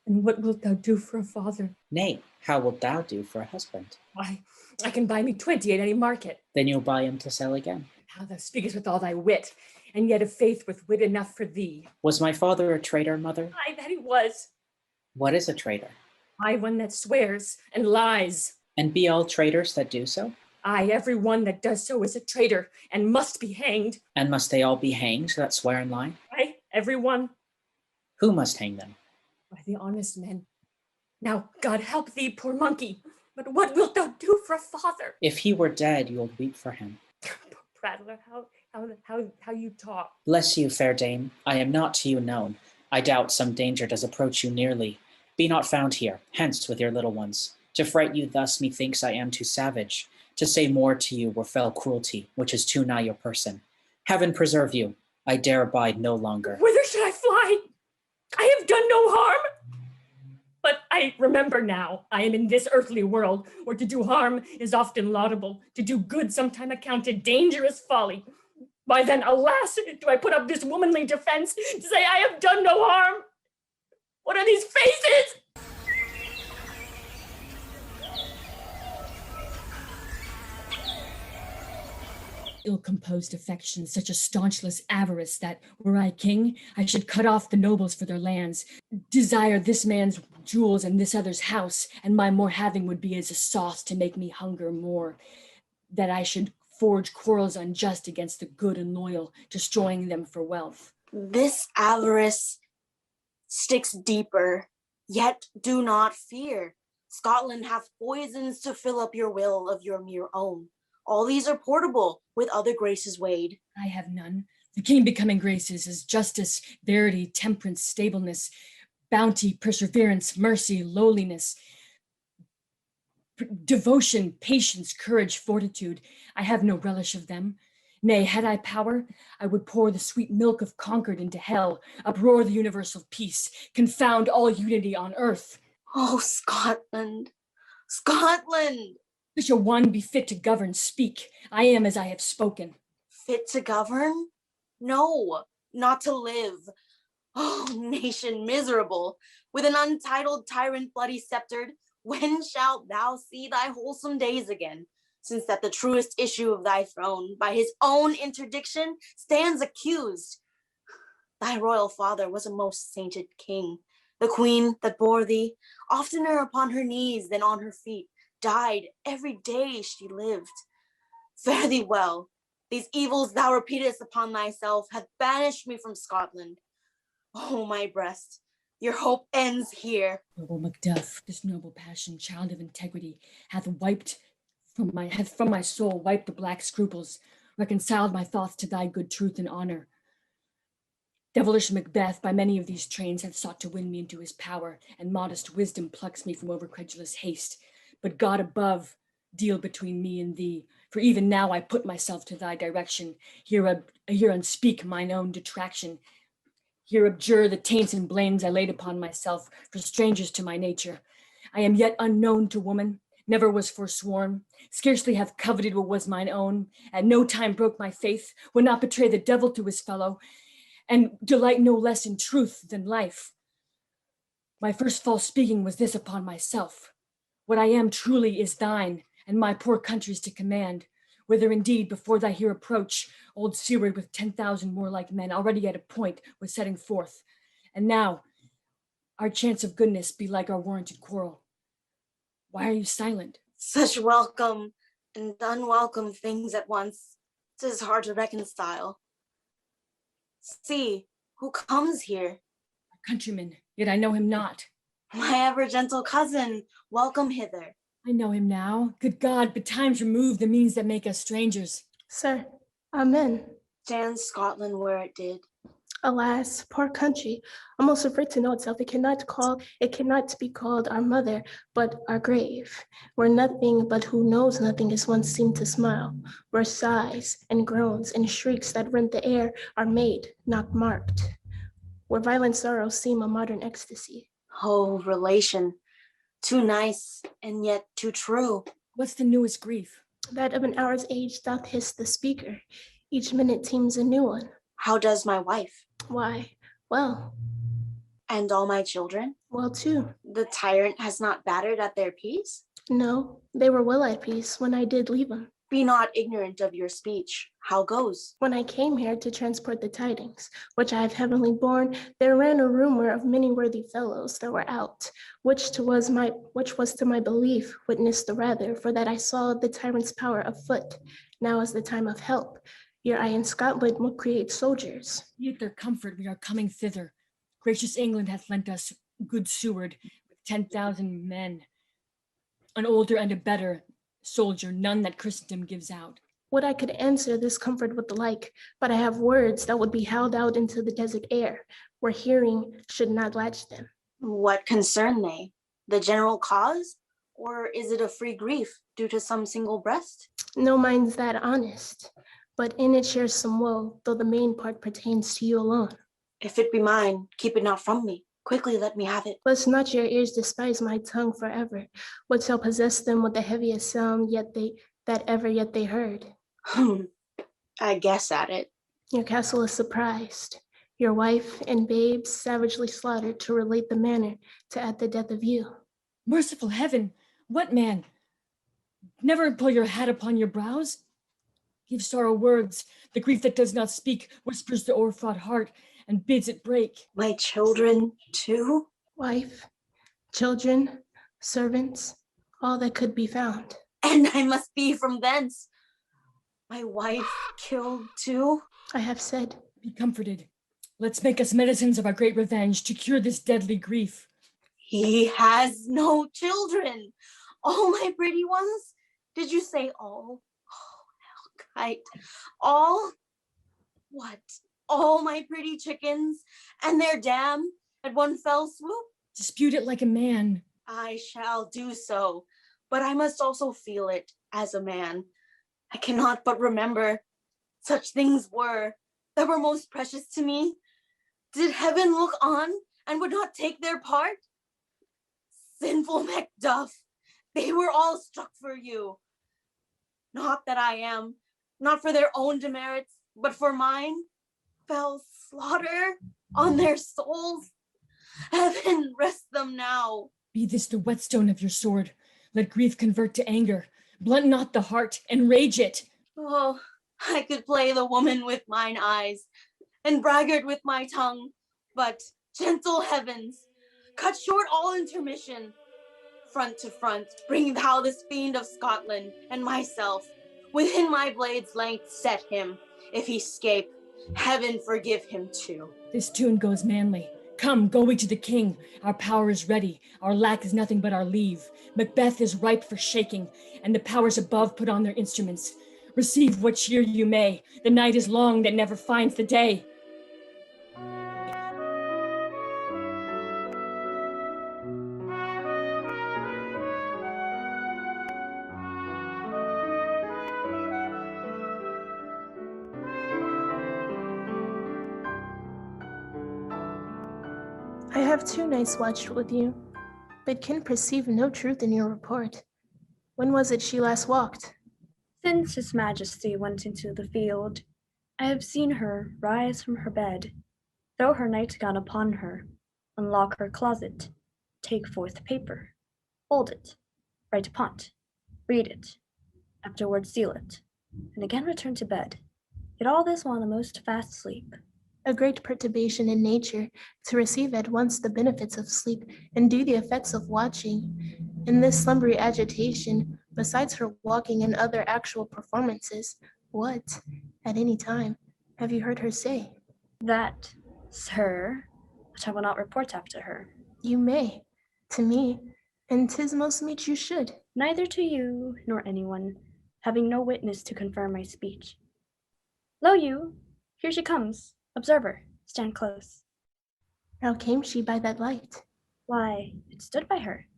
S7: And what wilt thou do for a father?
S12: Nay, how wilt thou do for a husband?
S7: Why, I can buy me 20 at any market.
S12: Then you'll buy him to sell again.
S7: How thou speakest with all thy wit, and yet of faith with wit enough for thee.
S12: Was my father a traitor, mother?
S7: Aye, that he was.
S12: What is a traitor?
S7: Aye, one that swears and lies.
S12: And be all traitors that do so?
S7: Aye, every one that does so is a traitor, and must be hanged.
S12: And must they all be hanged that swear and lie?
S7: Aye, every one.
S12: Who must hang them?
S7: By the honest men. Now, God help thee, poor monkey, but what wilt thou do for a father?
S12: If he were dead, you'll weep for him.
S7: Prattler, how you talk.
S12: Bless you, fair dame. I am not to you known. I doubt some danger does approach you nearly. Be not found here, hence with your little ones. To fright you thus, methinks I am too savage. To say more to you were fell cruelty, which is too nigh your person. Heaven preserve you. I dare abide no longer.
S7: Whither should I fly? I have done no harm. But I remember now, I am in this earthly world, where to do harm is often laudable, to do good sometime accounted dangerous folly. Why then, alas, do I put up this womanly defense to say I have done no harm? What are these faces? Ill-composed affection, such a staunchless avarice that, were I king, I should cut off the nobles for their lands, desire this man's jewels and this other's house, and my more having would be as a sauce to make me hunger more, that I should forge quarrels unjust against the good and loyal, destroying them for wealth.
S14: This avarice sticks deeper, yet do not fear. Scotland hath poisons to fill up your will of your mere own. All these are portable, with other graces weighed.
S7: I have none. The king becoming graces is justice, verity, temperance, stableness, bounty, perseverance, mercy, lowliness, devotion, patience, courage, fortitude. I have no relish of them. Nay, had I power, I would pour the sweet milk of Concord into hell, uproar the universal peace, confound all unity on earth.
S14: Oh, Scotland, Scotland!
S7: Shall one be fit to govern? Speak. I am as I have spoken.
S14: Fit to govern? No, not to live. Oh, nation miserable, with an untitled tyrant bloody sceptered, when shalt thou see thy wholesome days again? Since that the truest issue of thy throne, by his own interdiction, stands accused. Thy royal father was a most sainted king. The queen that bore thee, oftener upon her knees than on her feet, died every day she lived. Fare thee well. These evils thou repeatest upon thyself hath banished me from Scotland. Oh, my breast, your hope ends here.
S7: Noble Macduff, this noble passion, child of integrity, hath from my soul wiped the black scruples, reconciled my thoughts to thy good truth and honor. Devilish Macbeth by many of these trains hath sought to win me into his power, and modest wisdom plucks me from overcredulous haste. But God above deal between me and thee, for even now I put myself to thy direction. Here unspeak mine own detraction. Here abjure the taints and blames I laid upon myself for strangers to my nature. I am yet unknown to woman, never was forsworn, scarcely have coveted what was mine own, at no time broke my faith, would not betray the devil to his fellow, and delight no less in truth than life. My first false speaking was this upon myself. What I am truly is thine, and my poor country's to command, whither indeed before thy here approach, old Seward with 10,000 warlike men already at a point was setting forth. And now, our chance of goodness be like our warranted quarrel. Why are you silent?
S14: Such welcome and unwelcome things at once. 'Tis hard to reconcile. See, who comes here?
S7: A countryman, yet I know him not.
S14: My ever gentle cousin, welcome hither.
S7: I know him now. Good God, but times remove the means that make us strangers.
S4: Sir, amen.
S14: Stands Scotland where it did.
S4: Alas, poor country, almost afraid to know itself, it cannot be called our mother, but our grave, where nothing but who knows nothing is once seen to smile, where sighs and groans and shrieks that rent the air are made, not marked, where violent sorrows seem a modern ecstasy.
S14: Oh, relation, too nice and yet too true.
S7: What's the newest grief?
S4: That of an hour's age doth hiss the speaker. Each minute teems a new one.
S14: How does my wife?
S4: Why, well.
S14: And all my children?
S4: Well, too.
S14: The tyrant has not battered at their peace?
S4: No, they were well at peace when I did leave them.
S14: Be not ignorant of your speech. How goes?
S4: When I came here to transport the tidings, which I have heavenly borne, there ran a rumor of many worthy fellows that were out, which was to my belief witnessed the rather, for that I saw the tyrant's power afoot. Now is the time of help. Your eye in Scotland will create soldiers.
S7: Be it their comfort, we are coming thither. Gracious England hath lent us good Seward with 10,000 men. An older and a better soldier, none that Christendom gives out.
S4: Would I could answer this comfort with the like, but I have words that would be held out into the desert air, where hearing should not latch them.
S14: What concern they? The general cause? Or is it a free grief due to some single breast?
S4: No mind's that honest, but in it shares some woe, though the main part pertains to you alone.
S14: If it be mine, keep it not from me. Quickly let me have it.
S4: Lest not your ears despise my tongue forever, what shall possess them with the heaviest sound yet they heard.
S14: I guess at it.
S4: Your castle is surprised, your wife and babes savagely slaughtered to relate the manner to at the death of you.
S7: Merciful heaven, what man? Never pull your hat upon your brows. Give sorrow words. The grief that does not speak whispers the o'erfraught heart and bids it break.
S14: My children, too?
S4: Wife, children, servants, all that could be found.
S14: And I must be from thence. My wife killed, too?
S4: I have said.
S7: Be comforted. Let's make us medicines of our great revenge to cure this deadly grief.
S14: He has no children. All my pretty ones? Did you say all? Oh, Hellkite. All? What? All my pretty chickens and their dam at one fell swoop?
S7: Dispute it like a man.
S14: I shall do so, but I must also feel it as a man. I cannot but remember such things that were most precious to me. Did heaven look on and would not take their part? Sinful Macduff, they were all struck for you. Not that I am, not for their own demerits, but for mine, fell slaughter on their souls. Heaven rest them now.
S7: Be this the whetstone of your sword. Let grief convert to anger. Blunt not the heart, enrage it.
S14: Oh, I could play the woman with mine eyes and braggart with my tongue, but gentle heavens, cut short all intermission. Front to front, bring thou this fiend of Scotland and myself. Within my blade's length set him. If he scape, heaven forgive him too.
S7: This tune goes manly. Come, go we to the king. Our power is ready. Our lack is nothing but our leave. Macbeth is ripe for shaking, and the powers above put on their instruments. Receive what cheer you may. The night is long that never finds the day.
S4: I have 2 nights watched with you, but can perceive no truth in your report. When was it she last walked?
S2: Since His Majesty went into the field, I have seen her rise from her bed, throw her nightgown upon her, unlock her closet, take forth paper, hold it, write upon't, read it, afterwards seal it, and again return to bed. Yet all this while in a most fast sleep.
S4: A great perturbation in nature to receive at once the benefits of sleep and do the effects of watching. In this slumbery agitation, besides her walking and other actual performances, what, at any time, have you heard her say?
S2: That, sir, which I will not report after her.
S4: You may, to me, and 'tis most meet you should.
S2: Neither to you nor anyone, having no witness to confirm my speech. Lo you, here she comes. Observe her, stand close.
S4: How came she by that light?
S2: Why, it stood by her.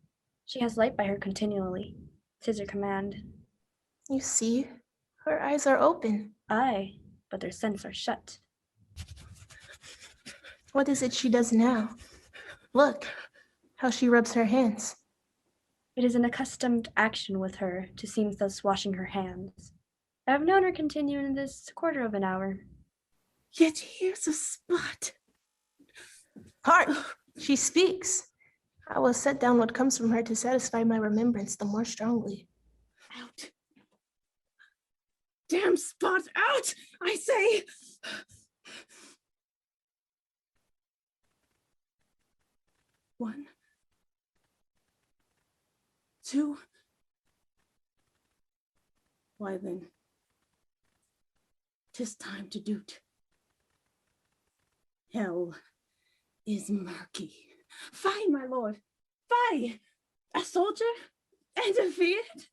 S2: She has light by her continually. 'Tis her command.
S4: You see, her eyes are open.
S2: Aye, but their sense are shut.
S4: What is it she does now? Look, how she rubs her hands.
S2: It is an accustomed action with her to seem thus washing her hands. I have known her continue in this quarter of an hour.
S10: Yet here's a spot.
S4: Hark! She speaks. I will set down what comes from her to satisfy my remembrance the more strongly.
S10: Out. Damn spot out, I say. One, two. Why then, 'tis time to do't. Hell is murky. Fie, my lord, fie! A soldier interfered?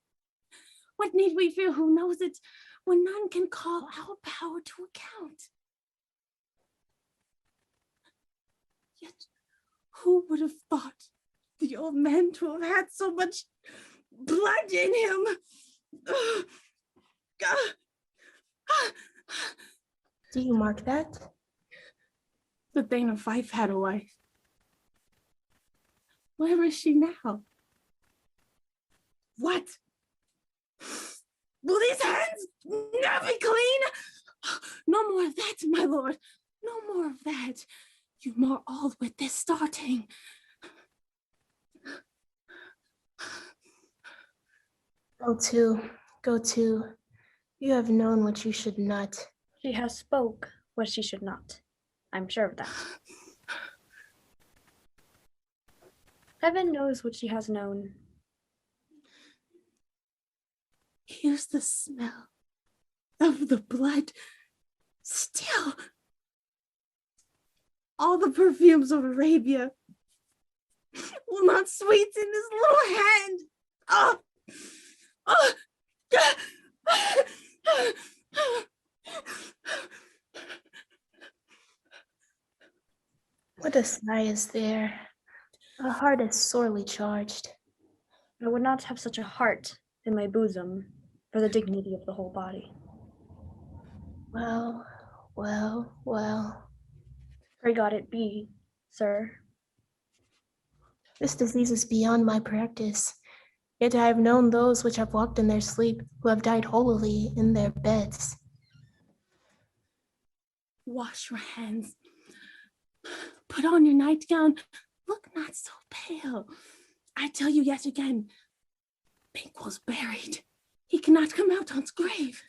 S10: What need we fear who knows it, when none can call our power to account? Yet who would have thought the old man to have had so much blood in him?
S4: Do you mark that?
S10: The Thane of Fife had a wife. Where is she now? What? Will these hands never be clean? No more of that, my lord. No more of that. You more all with this starting.
S4: Go to, go to. You have known what you should not.
S2: She has spoke what she should not. I'm sure of that. Heaven knows what she has known.
S10: Here's the smell of the blood still. All the perfumes of Arabia will not sweeten this little hand. Oh, oh.
S4: What a sigh is there. A heart is sorely charged.
S2: I would not have such a heart in my bosom for the dignity of the whole body.
S4: Well, well, well.
S2: Pray God it be, sir.
S4: This disease is beyond my practice. Yet I have known those which have walked in their sleep, who have died holily in their beds.
S10: Wash your hands. Put on your nightgown. Look not so pale. I tell you yet again, Banquo's buried. He cannot come out on's grave.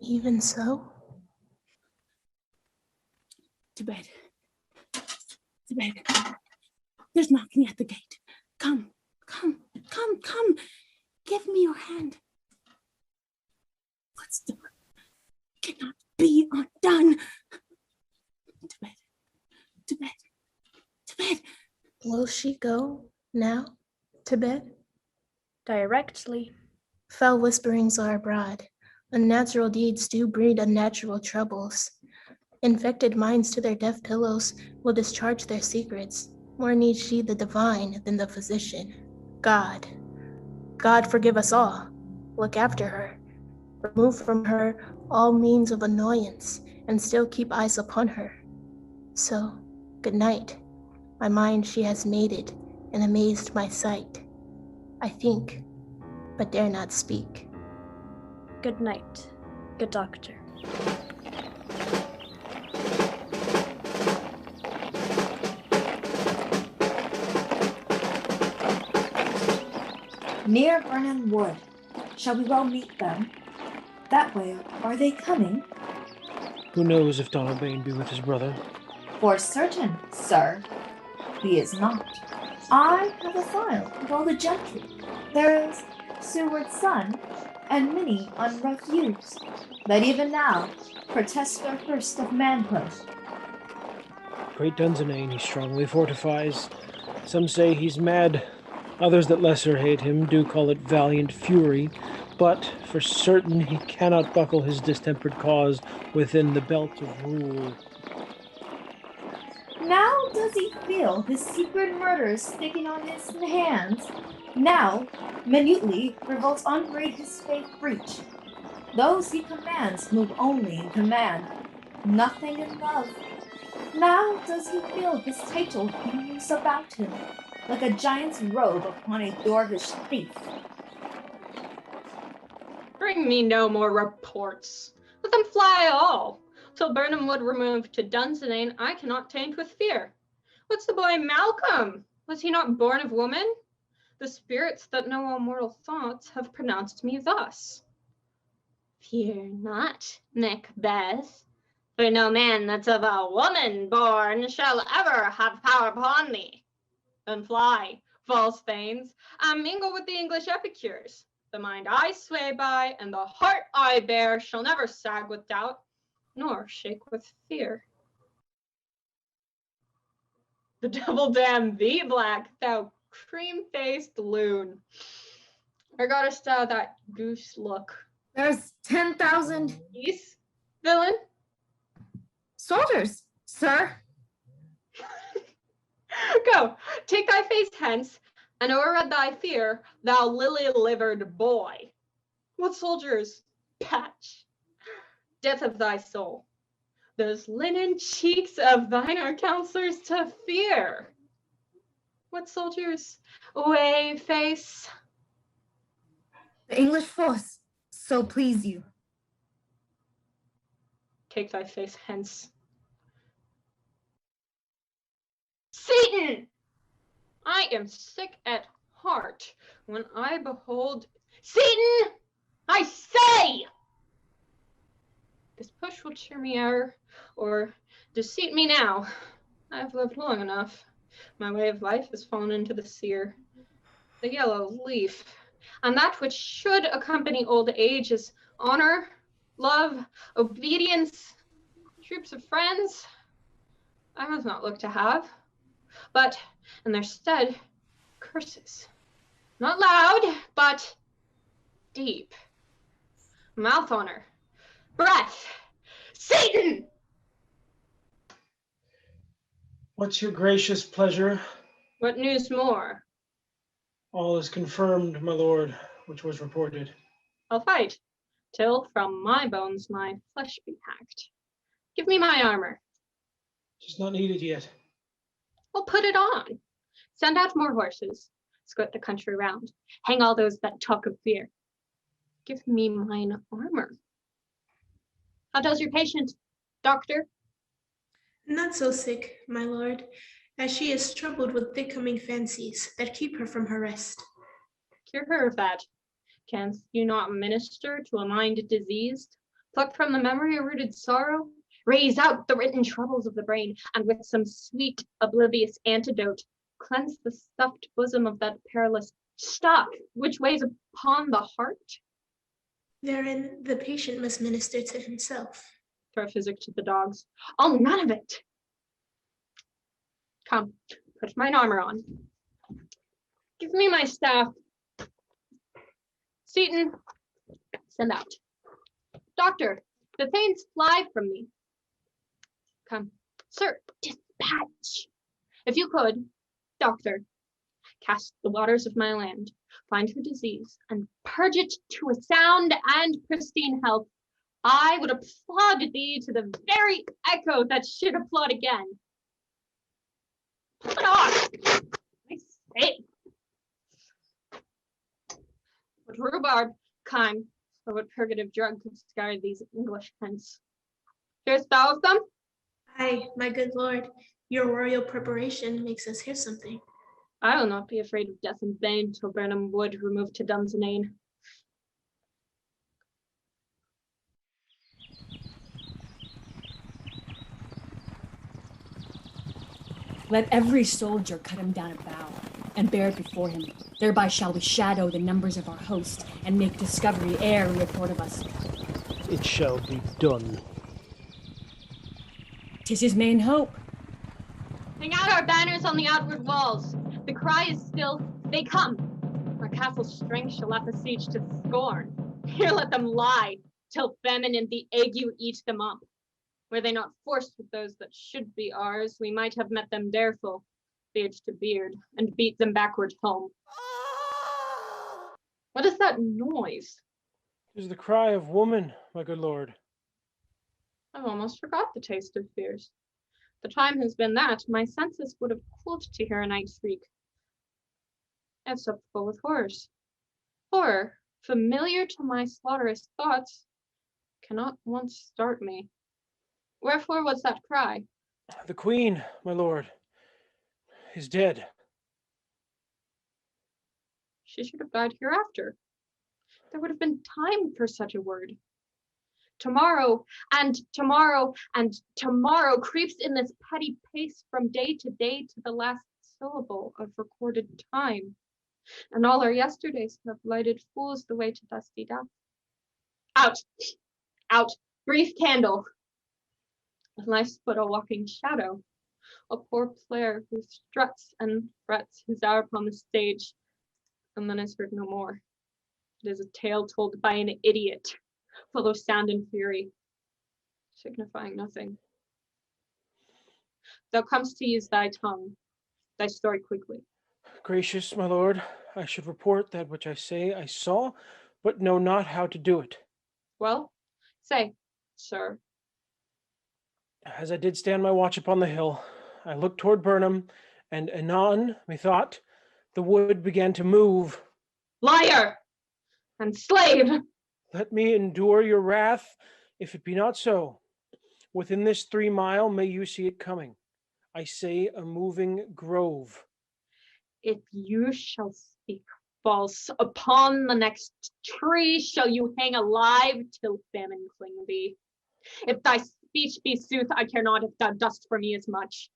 S4: Even so?
S10: To bed. To bed. There's knocking at the gate. Come, come, come, come. Give me your hand. God's done cannot be undone. To bed, to bed, to bed.
S4: Will she go now to bed?
S2: Directly.
S4: Foul whisperings are abroad. Unnatural deeds do breed unnatural troubles. Infected minds to their deaf pillows will discharge their secrets. More needs she the divine than the physician. God, God forgive us all. Look after her. Remove from her all means of annoyance, and still keep eyes upon her. So, good night. My mind she has mated, and amazed my sight. I think, but dare not speak.
S2: Good night, good doctor.
S15: Near Burnham Wood. Shall we well meet them? That way, are they coming?
S11: Who knows if Donalbain be with his brother?
S15: For certain, sir. He is not. I have a file of all the gentry. There is Seward's son, and many unrough youths, that even now protest their thirst of manhood.
S11: Great Dunsinane he strongly fortifies. Some say he's mad. Others that lesser hate him do call it valiant fury, but for certain he cannot buckle his distempered cause within the belt of rule.
S15: Now does he feel his secret murders sticking on his hands? Now, minutely revolts on great his faith breach. Those he commands move only in command, nothing in love. Now does he feel his title hanging about him, like a giant's robe upon a dwarvish thief.
S9: Bring me no more reports. Let them fly all. Till Burnham Wood removed to Dunsinane, I cannot taint with fear. What's the boy Malcolm? Was he not born of woman? The spirits that know all mortal thoughts have pronounced me thus. Fear not, Macbeth, for no man that's of a woman born shall ever have power upon thee. Then fly, false thanes, and mingle with the English epicures. The mind I sway by, and the heart I bear, shall never sag with doubt, nor shake with fear. The devil damn thee, black, thou cream-faced loon. Or goddess thou that goose look?
S13: There's 10,000
S9: geese, villain.
S13: Soldiers, sir.
S9: Go, take thy face hence, and o'erread thy fear, thou lily-livered boy. What soldiers? Patch. Death of thy soul. Those linen cheeks of thine are counselors to fear. What soldiers? Away, face.
S13: The English force, so please you.
S9: Take thy face hence. Satan! I am sick at heart when I behold Satan! I say! This push will cheer me e'er, or deceit me now. I have lived long enough. My way of life has fallen into the sear. The yellow leaf, and that which should accompany old age is honor, love, obedience, troops of friends. I must not look to have, but in their stead, curses. Not loud, but deep. Mouth honor, breath, Satan!
S11: What's your gracious pleasure?
S9: What news more?
S11: All is confirmed, my lord, which was reported.
S9: I'll fight, till from my bones my flesh be hacked. Give me my armor.
S11: Tis not needed yet.
S9: Well, put it on. Send out more horses. Skirt the country round. Hang all those that talk of fear. Give me mine armor. How does your patient, doctor?
S4: Not so sick, my lord, as she is troubled with thick-coming fancies that keep her from her rest.
S9: Cure her of that. Canst you not minister to a mind diseased? Pluck from the memory a rooted sorrow? Raise out the written troubles of the brain, and with some sweet, oblivious antidote, cleanse the stuffed bosom of that perilous stuff which weighs upon the heart?
S4: Therein, the patient must minister to himself.
S9: Throw physic to the dogs. Oh, none of it! Come, put mine armor on. Give me my staff. Seaton, send out. Doctor, the thanes fly from me. Come. Sir, dispatch. If you could, doctor, cast the waters of my land, find her disease, and purge it to a sound and pristine health, I would applaud thee to the very echo that should applaud again. Pull it off, I say. What rhubarb, chyme, or what purgative drug could scare these English hence? Hearest thou of them?
S4: Aye, my good lord, your royal preparation makes us hear something.
S9: I will not be afraid of death in vain till Burnham Wood removed to Dunsinane.
S7: Let every soldier cut him down a bough and bear it before him. Thereby shall we shadow the numbers of our host and make discovery ere we report of us.
S11: It shall be done.
S7: 'Tis his main hope.
S9: Hang out our banners on the outward walls. The cry is still, they come. Our castle's strength shall lap the siege to scorn. Here let them lie, till famine and the ague eat them up. Were they not forced with those that should be ours, we might have met them dareful, beard to beard, and beat them backward home. What is that noise?
S11: 'Tis the cry of woman, my good lord.
S9: I've almost forgot the taste of fears. The time has been that my senses would have cooled to hear a night shriek. I've supped full with horrors. Horror, familiar to my slaughterous thoughts, cannot once start me. Wherefore was that cry?
S11: The queen, my lord, is dead.
S9: She should have died hereafter. There would have been time for such a word. Tomorrow, and tomorrow, and tomorrow creeps in this petty pace from day to the last syllable of recorded time. And all our yesterdays have lighted fools the way to dusty death. Out, out, brief candle. Life's but a walking shadow, a poor player who struts and frets his hour upon the stage, and then is heard no more. It is a tale told by an idiot, full of sound and fury, signifying nothing. Thou comest to use thy tongue, thy story quickly.
S11: Gracious, my lord, I should report that which I say I saw, but know not how to do it.
S9: Well, say, sir.
S11: As I did stand my watch upon the hill, I looked toward Burnham, and anon, methought, the wood began to move.
S9: Liar and slave!
S11: Let me endure your wrath, if it be not so. Within this 3 mile may you see it coming. I say a moving grove.
S9: If you shall speak false, upon the next tree shall you hang alive till famine cling thee. If thy speech be sooth, I care not if thou dost for me as much.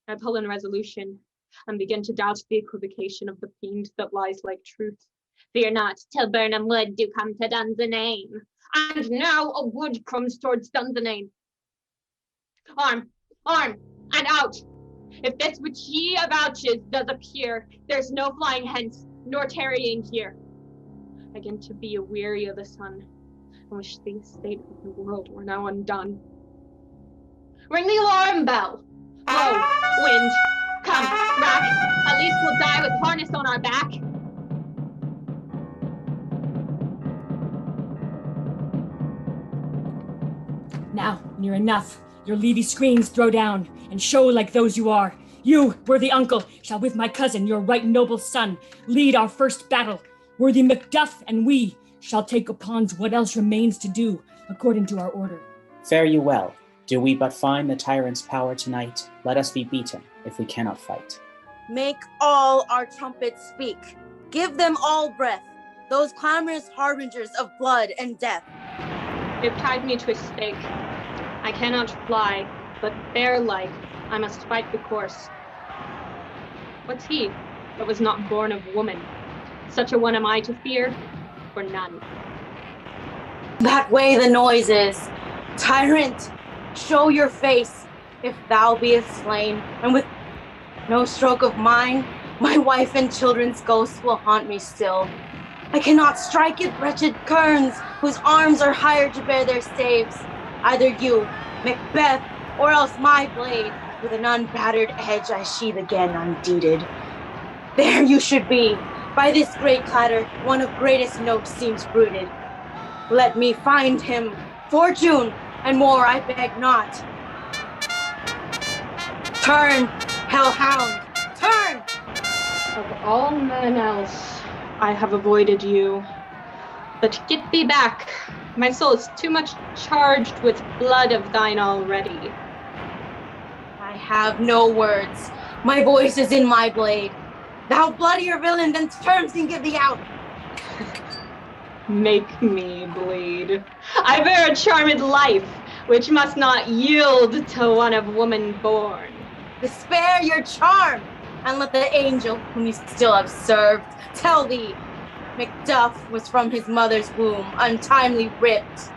S9: I pull in resolution, and begin to doubt the equivocation of the fiend that lies like truth. Fear not, till Burnham Wood do come to Dunsinane. And now a wood comes towards Dunsinane. Arm, arm, and out! If this which ye avouches does appear, there's no flying hence, nor tarrying here. I begin to be aweary of the sun, and wish the state of the world were now undone. Ring the alarm bell! Blow, wind, come, rack, at least we'll die with harness on our back.
S7: Now, near enough. Your levy screens throw down, and show like those you are. You, worthy uncle, shall with my cousin, your right noble son, lead our first battle. Worthy Macduff and we shall take upon what else remains to do, according to our order.
S16: Fare you well. Do we but find the tyrant's power tonight, let us be beaten if we cannot fight.
S14: Make all our trumpets speak. Give them all breath, those clamorous harbingers of blood and death.
S9: They've tied me to a stake. I cannot fly, but bear-like, I must fight the course. What's he that was not born of woman? Such a one am I to fear, or none?
S14: That way the noise is. Tyrant, show your face, if thou beest slain, and with no stroke of mine, my wife and children's ghosts will haunt me still. I cannot strike at wretched kerns, whose arms are hired to bear their staves. Either you, Macbeth, or else my blade, with an unbattered edge I sheathe again undeeded. There you should be. By this great clatter, one of greatest note seems brooded. Let me find him. Fortune, and more I beg not. Turn, hellhound, turn!
S9: Of all men else, I have avoided you. But get thee back. My soul is too much charged with blood of thine already.
S14: I have no words. My voice is in my blade. Thou bloodier villain than terms can give thee out.
S9: Make me bleed. I bear a charmed life, which must not yield to one of woman born.
S14: Despair your charm, and let the angel whom you still have served tell thee, Macduff was from his mother's womb, untimely ripped.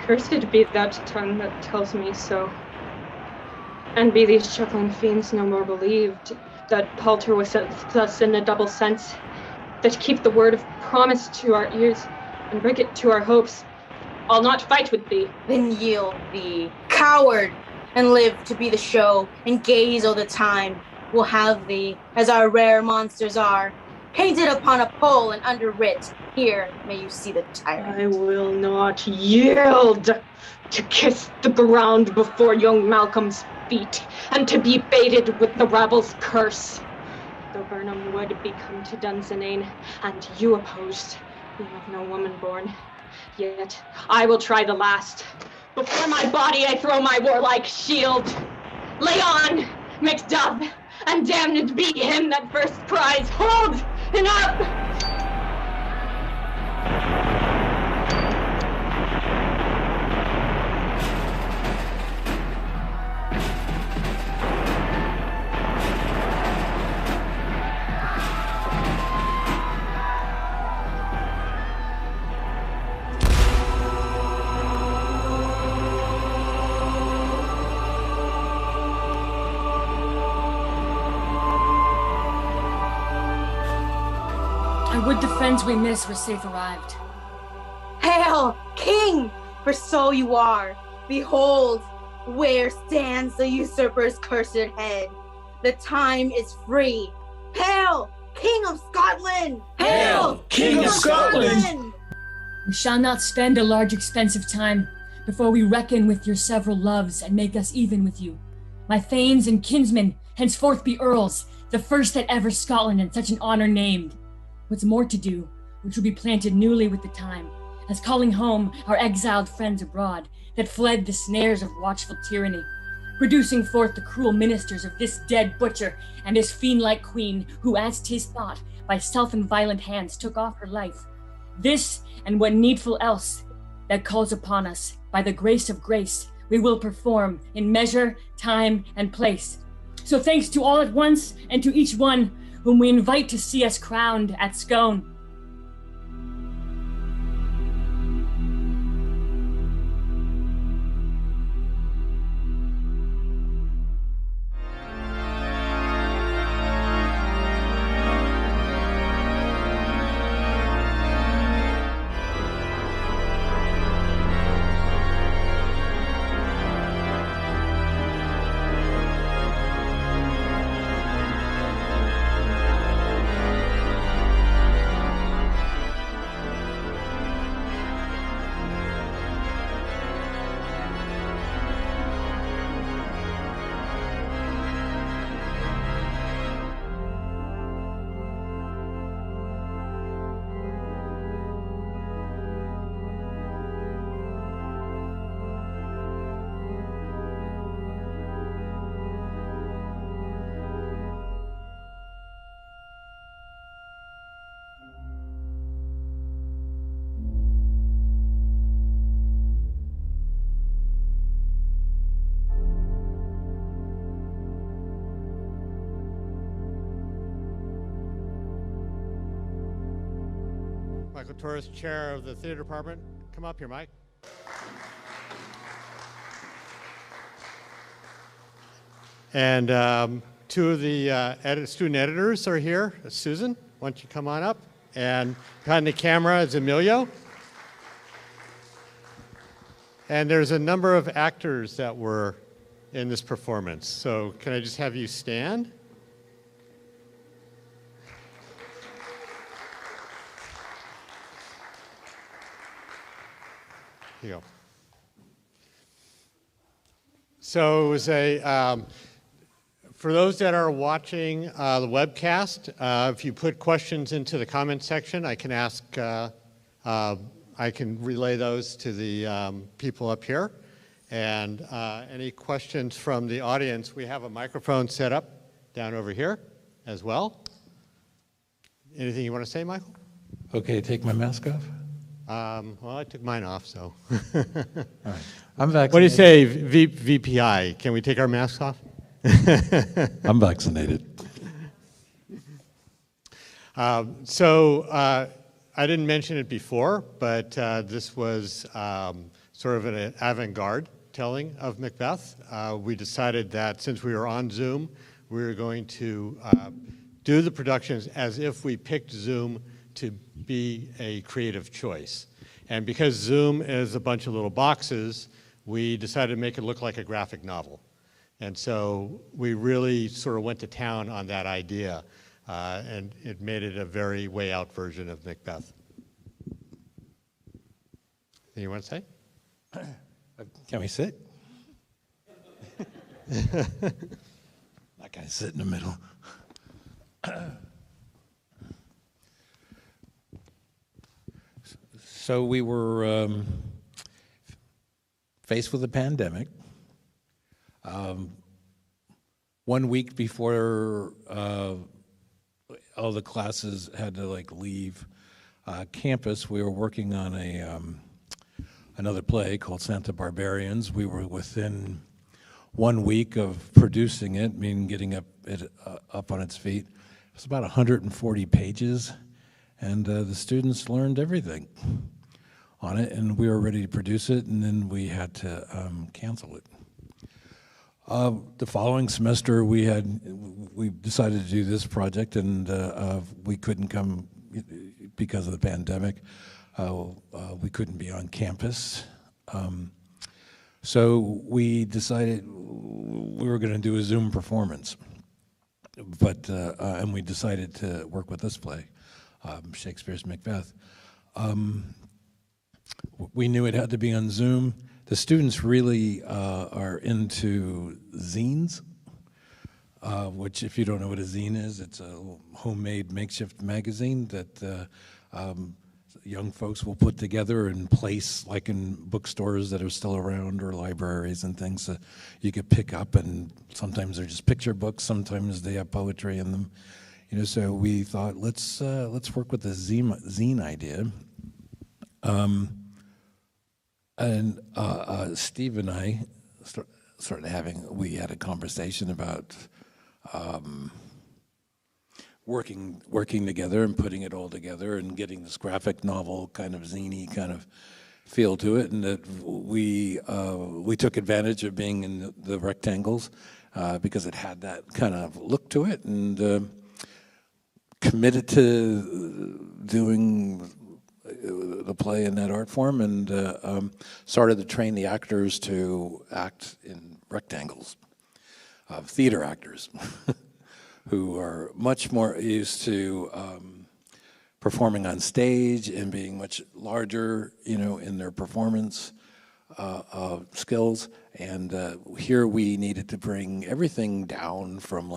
S9: Cursed be that tongue that tells me so. And be these chuckling fiends no more believed, that palter with us in a double sense, that keep the word of promise to our ears, and break it to our hopes. I'll not fight with thee.
S14: Then yield thee, coward, and live to be the show, and gaze all the time. We'll have thee, as our rare monsters are, painted upon a pole and underwrit. Here may you see the tyrant.
S9: I will not yield to kiss the ground before young Malcolm's feet, and to be baited with the rabble's curse. Though Burnham would be come to Dunsinane, and you opposed, being of no woman born, yet I will try the last. Before my body I throw my warlike shield. Lay on, Macduff, and damned be him that first cries, hold and up!
S7: Would the friends we miss were safe arrived.
S14: Hail, King, for so you are. Behold, where stands the usurper's cursed head. The time is free. Hail, King of Scotland!
S17: Hail, King of Scotland!
S7: We shall not spend a large expense of time before we reckon with your several loves and make us even with you. My thanes and kinsmen henceforth be earls, the first that ever Scotland in such an honor named. What's more to do, which will be planted newly with the time, as calling home our exiled friends abroad, that fled the snares of watchful tyranny, producing forth the cruel ministers of this dead butcher and his fiend-like queen, who, as 'tis thought, by stealth and violent hands took off her life. This, and what needful else that calls upon us, by the grace of grace, we will perform in measure, time, and place. So thanks to all at once, and to each one whom we invite to see us crowned at Scone.
S1: Michael Torres, chair of the theater department. Come up here, Mike. And two of the student editors are here. Susan, why don't you come on up? And behind the camera is Emilio. And there's a number of actors that were in this performance. So can I just have you stand? Here you go. So it was for those that are watching the webcast, if you put questions into the comment section, I can ask, I can relay those to the people up here. And any questions from the audience, we have a microphone set up down over here as well. Anything you want to say, Michael?
S18: Okay, take my mask off.
S1: Well, I took mine off, so.
S18: All right. I'm vaccinated.
S1: What do you say, VPI? Can we take our masks off?
S18: I'm vaccinated.
S1: I didn't mention it before, but this was sort of an avant-garde telling of Macbeth. We decided that since we were on Zoom, we were going to do the productions as if we picked Zoom to be a creative choice. And because Zoom is a bunch of little boxes, we decided to make it look like a graphic novel. And so we really sort of went to town on that idea, and it made it a very way out version of Macbeth. Anything you want to say?
S18: Can we sit? Not gonna sit in the middle. So we were faced with a pandemic. 1 week before all the classes had to leave campus, we were working on another play called Santa Barbarians. We were within 1 week of producing it, meaning getting it up on its feet. It was about 140 pages, and the students learned everything on it, and we were ready to produce it, and then we had to cancel it. The following semester, we decided to do this project, and we couldn't come because of the pandemic. We couldn't be on campus. So we decided we were going to do a Zoom performance. And we decided to work with this play, Shakespeare's Macbeth. We knew it had to be on Zoom. The students really are into zines, which, if you don't know what a zine is, it's a homemade makeshift magazine that young folks will put together and place, like in bookstores that are still around or libraries and things that you could pick up. And sometimes they're just picture books, sometimes they have poetry in them. So we thought, let's work with the zine idea. Steve and I we had a conversation about working together and putting it all together and getting this graphic novel kind of zine-y kind of feel to it, and that we took advantage of being in the rectangles because it had that kind of look to it, and committed to doing the play in that art form, and started to train the actors to act in rectangles, theater actors who are much more used to performing on stage and being much larger, in their performance skills. And here we needed to bring everything down from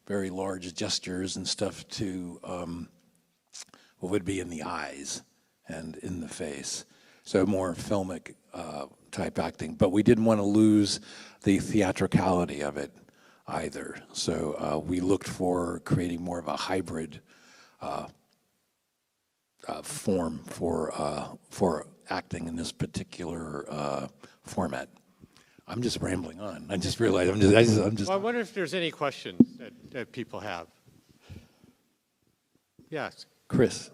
S18: very large gestures and stuff to what would be in the eyes and in the face. So more filmic type acting. But we didn't want to lose the theatricality of it either. So we looked for creating more of a hybrid form for acting in this particular format. I'm just rambling on. I just realized I'm just.
S1: Well, I wonder if there's any questions that people have. Yes.
S18: Chris.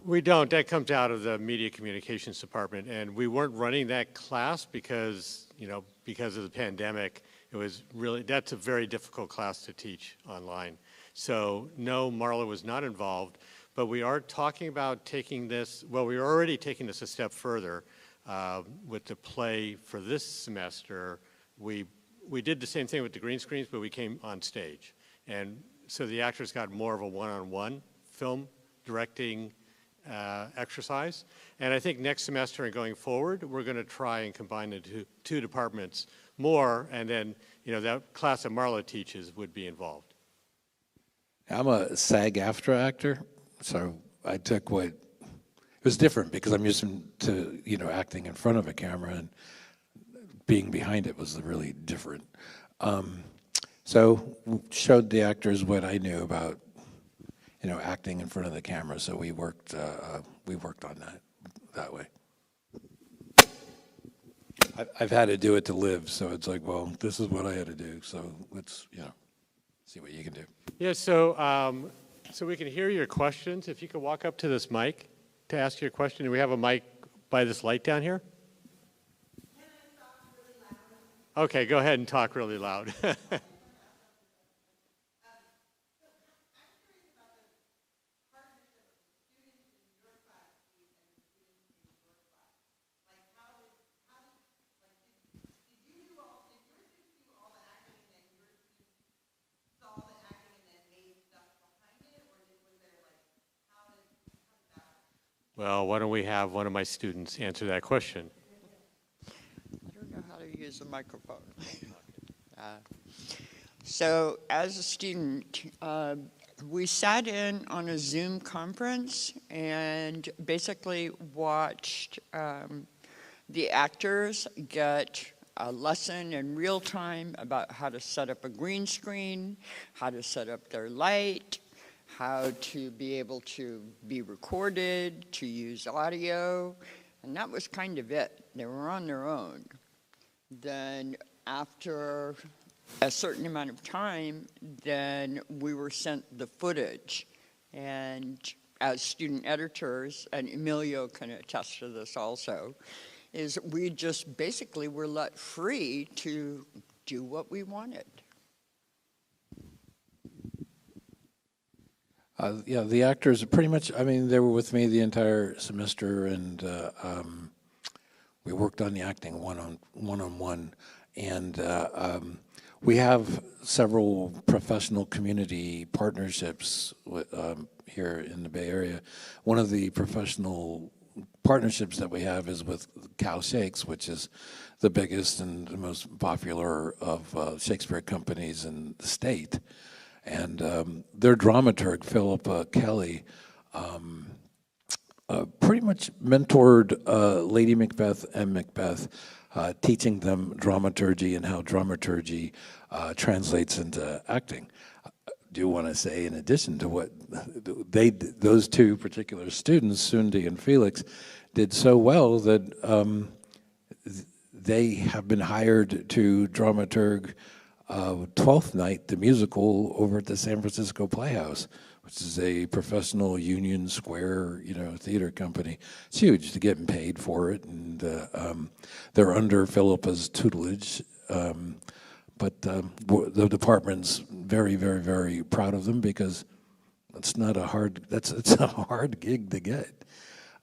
S1: We don't. That comes out of the media communications department, and we weren't running that class because, because of the pandemic. It was really, that's a very difficult class to teach online. So no, Marla was not involved, but we are talking about taking this, well, we are already taking this a step further with the play for this semester. We did the same thing with the green screens, but we came on stage. And so the actors got more of a one-on-one film directing exercise. And I think next semester and going forward, we're going to try and combine the two departments more, and then, that class that Marla teaches would be involved.
S18: I'm a SAG-AFTRA actor, so I took it was different because I'm used to, acting in front of a camera, and being behind it was really different. So showed the actors what I knew about, acting in front of the camera. So we worked on that way. I've had to do it to live, so it's like, well, this is what I had to do. So let's, see what you can do.
S1: Yeah. So so we can hear your questions. If you could walk up to this mic to ask your question. Do we have a mic by this light down here? Okay, go ahead and talk really loud. Well, why don't we have one of my students answer that question?
S19: I don't know how to use a microphone. So as a student, we sat in on a Zoom conference and basically watched the actors get a lesson in real time about how to set up a green screen, how to set up their light, how to be able to be recorded, to use audio, and that was kind of it. They were on their own. Then after a certain amount of time, then we were sent the footage. And as student editors, and Emilio can attest to this also, is we just basically were let free to do what we wanted.
S18: Yeah, the actors pretty much, they were with me the entire semester, and we worked on the acting one-on-one. And we have several professional community partnerships here in the Bay Area. One of the professional partnerships that we have is with Cal Shakes, which is the biggest and the most popular of Shakespeare companies in the state. And their dramaturg, Philip Kelly, pretty much mentored Lady Macbeth and Macbeth, teaching them dramaturgy and how dramaturgy translates into acting. I do want to say, in addition to what those two particular students, Sundi and Felix, did so well that they have been hired to dramaturg Twelfth Night, the musical, over at the San Francisco Playhouse, which is a professional Union Square, theater company. It's huge. They're getting paid for it, and they're under Philippa's tutelage. But the department's very, very, very proud of them because it's not a hard. It's a hard gig to get,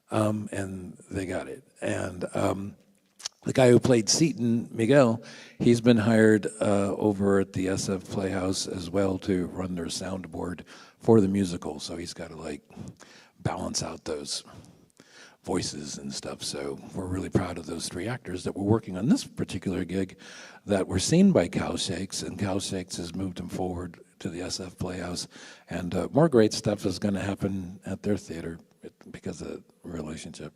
S18: and they got it. And the guy who played Seton, Miguel, he's been hired over at the SF Playhouse as well to run their soundboard for the musical. So he's got to balance out those voices and stuff. So we're really proud of those three actors that were working on this particular gig that were seen by Cal Shakes, and Cal Shakes has moved them forward to the SF Playhouse. And more great stuff is going to happen at their theater because of the relationship.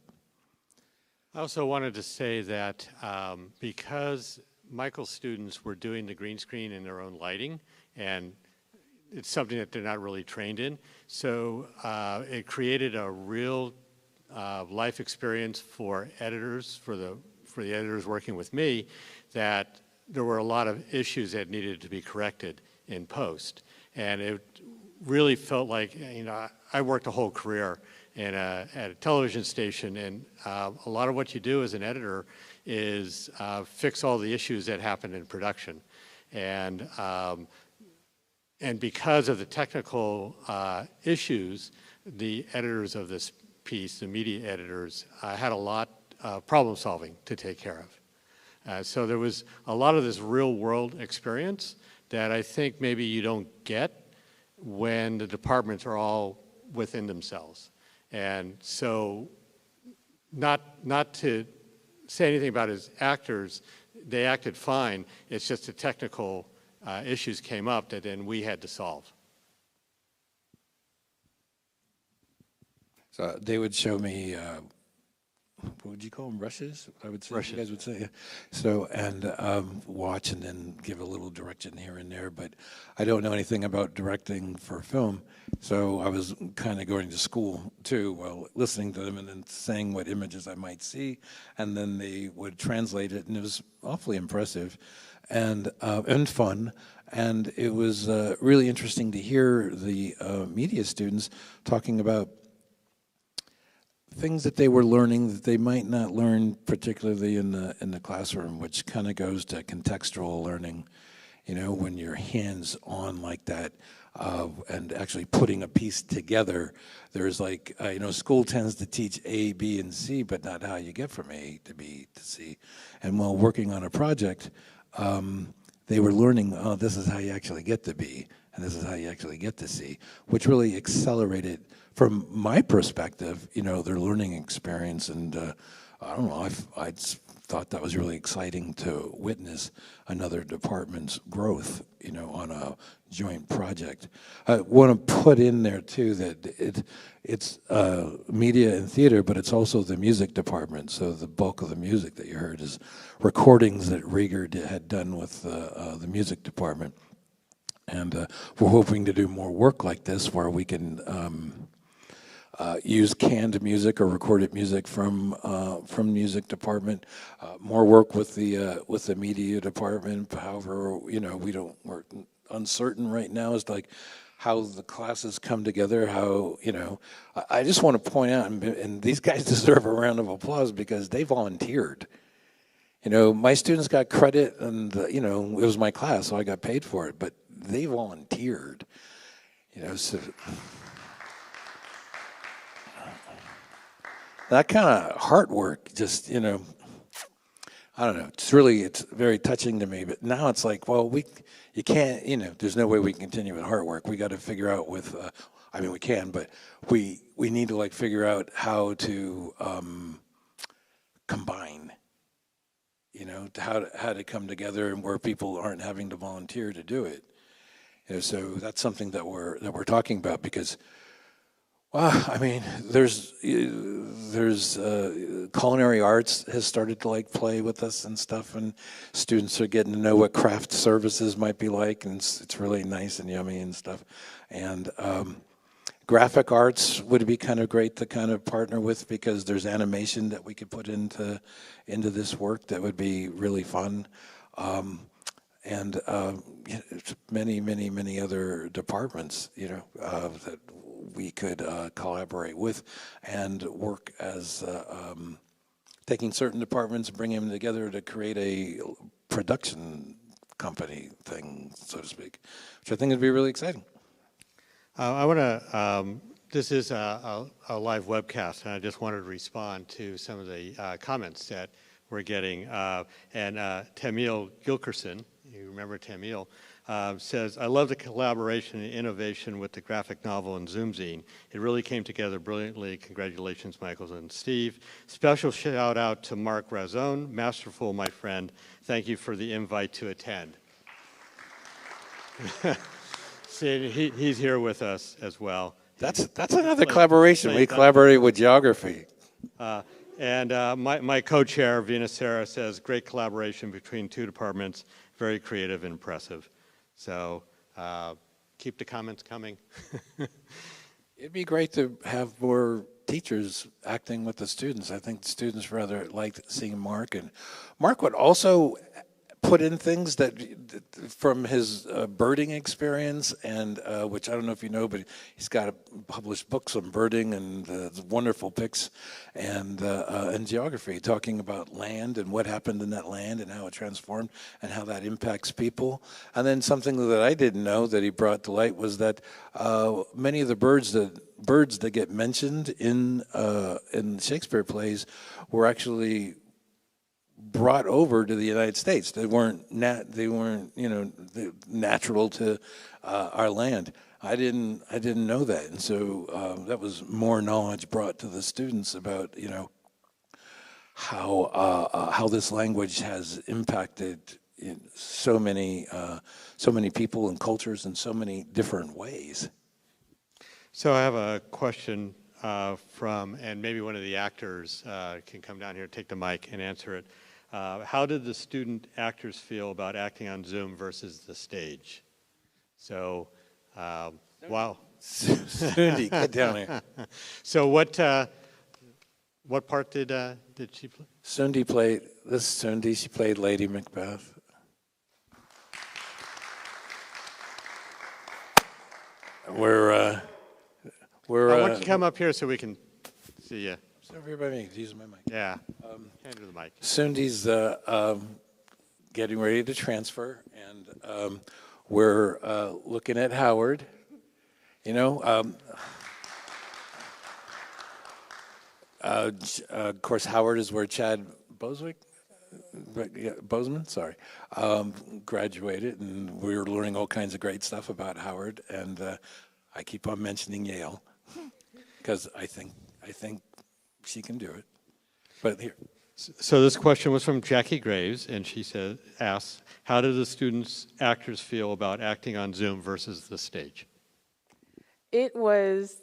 S1: I also wanted to say that because Michael's students were doing the green screen in their own lighting, and it's something that they're not really trained in, so it created a real life experience for editors, for the editors working with me, that there were a lot of issues that needed to be corrected in post. And it really felt like, I worked a whole career at a television station, and a lot of what you do as an editor is fix all the issues that happen in production. And because of the technical issues, the editors of this piece, the media editors, had a lot of problem solving to take care of. So there was a lot of this real world experience that I think maybe you don't get when the departments are all within themselves. And so not to say anything about his actors, they acted fine. It's just the technical issues came up that then we had to solve.
S18: So they would show me, what would you call them, rushes? I would say, you guys would say. So, and watch and then give a little direction here and there, but I don't know anything about directing for film. So I was kind of going to school too, while listening to them and then saying what images I might see, and then they would translate it, and it was awfully impressive and fun. And it was really interesting to hear the media students talking about things that they were learning that they might not learn particularly in the classroom, which kind of goes to contextual learning, you know, when you're hands-on like that, and actually putting a piece together. There's like, you know, school tends to teach A, B, and C, but not how you get from A to B to C. And while working on a project, they were learning, oh, this is how you actually get to B, and this is how you actually get to C, which really accelerated, from my perspective, you know, their learning experience. And I don't know, I thought that was really exciting to witness another department's growth, you know, on a joint project. I want to put in there too that it's media and theater, but it's also the music department. So the bulk of the music that you heard is recordings that Rieger had done with the music department. And we're hoping to do more work like this where we can use canned music or recorded music from music department. More work with the media department. However, you know, we're uncertain right now as to like how the classes come together. How, you know, I just want to point out, and these guys deserve a round of applause because they volunteered. You know, my students got credit, and you know, it was my class, so I got paid for it. But they volunteered. You know, so. That kind of heart work, just, you know, I don't know. It's very touching to me. But now it's like, well, you can't, you know, there's no way we can continue with heart work. We got to figure out with, I mean, we can, but we need to like figure out how to combine, you know, how to come together and where people aren't having to volunteer to do it. You know, so that's something that we're talking about because. Well, I mean, there's culinary arts has started to like play with us and stuff, and students are getting to know what craft services might be like, and it's really nice and yummy and stuff. And graphic arts would be kind of great to kind of partner with because there's animation that we could put into this work that would be really fun. And many other departments, you know, that we could collaborate with and work as taking certain departments, bringing them together to create a production company thing, so to speak, which I think would be really exciting.
S1: I want to, this is a live webcast, and I just wanted to respond to some of the comments that we're getting. And Tamil Gilkerson, you remember Tamil, says, I love the collaboration and innovation with the graphic novel and ZoomZine. It really came together brilliantly. Congratulations, Michael and Steve. Special shout out to Mark Razone, masterful, my friend. Thank you for the invite to attend. See, he's here with us as well.
S18: That's another collaboration. We collaborated with geography.
S1: And my co-chair, Vina Sarah, says, great collaboration between two departments, very creative and impressive. So keep the comments coming.
S18: It'd be great to have more teachers acting with the students. I think the students rather liked seeing Mark. And Mark would also put in things that from his birding experience, and which I don't know if you know, but he's got published books on birding and wonderful pics and geography, talking about land and what happened in that land and how it transformed and how that impacts people. And then something that I didn't know that he brought to light was that many of the birds that get mentioned in Shakespeare plays were actually brought over to the United States. They weren't natural to our land. I didn't know that, and so that was more knowledge brought to the students about how this language has impacted so many people and cultures in so many different ways.
S1: So I have a question from, and maybe one of the actors can come down here, take the mic, and answer it. How did the student actors feel about acting on Zoom versus the stage? So, wow.
S18: Sundi, get down here.
S1: So what part did she play?
S18: Sundi played, this is Sundi, she played Lady Macbeth. Why
S1: don't you come up here so we can see you?
S18: So everybody using my mic.
S1: Yeah. Hand her the mic.
S18: Sundi's getting ready to transfer, and we're looking at Howard. Of course, Howard is where Chad Boseman, graduated, and we were learning all kinds of great stuff about Howard. And I keep on mentioning Yale because I think she can do it. But here.
S1: So this question was from Jackie Graves, and she asks, how do the students, actors feel about acting on Zoom versus the stage?
S20: It was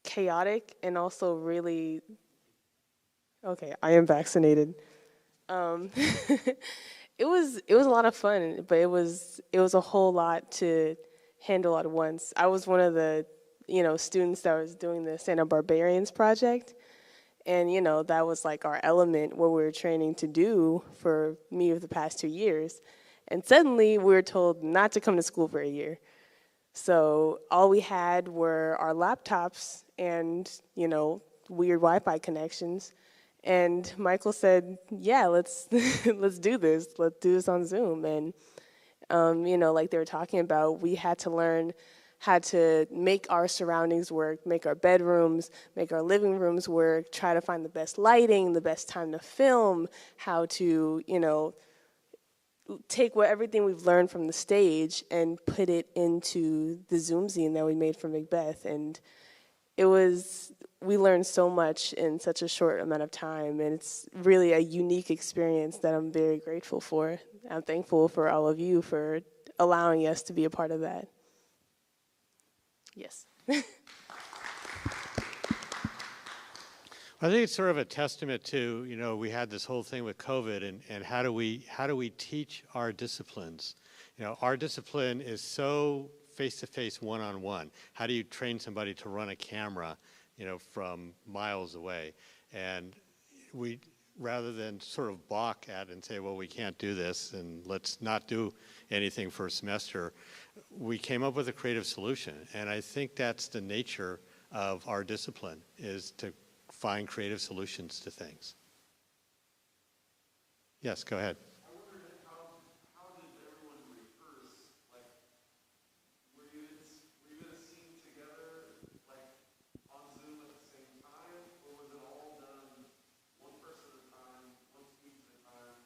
S20: chaotic and also really, okay, I am vaccinated. It was a lot of fun, but it was a whole lot to handle at once. I was one of the students that was doing the Santa Barbarians project. And, that was like our element, what we were training to do for me over the past 2 years. And suddenly we were told not to come to school for a year. So all we had were our laptops and, weird Wi-Fi connections. And Michael said, yeah, let's let's do this. Let's do this on Zoom. And, like they were talking about, we had to learn how to make our surroundings work, make our bedrooms, make our living rooms work, try to find the best lighting, the best time to film, how to, take everything we've learned from the stage and put it into the ZoomZine that we made for Macbeth. And we learned so much in such a short amount of time, and it's really a unique experience that I'm very grateful for. I'm thankful for all of you for allowing us to be a part of that. Yes.
S1: I think it's sort of a testament to, we had this whole thing with COVID, and how do we teach our disciplines? Our discipline is so face-to-face, one-on-one. How do you train somebody to run a camera, from miles away? And we, rather than sort of balk at and say, well, we can't do this, and let's not do anything for a semester, we came up with a creative solution. And I think that's the nature of our discipline, is to find creative solutions to things. Yes, go ahead.
S21: I wondered how did everyone rehearse? Like, were you in a scene together, like on Zoom at the same time, or was it all done one person at a time, one speech at a time,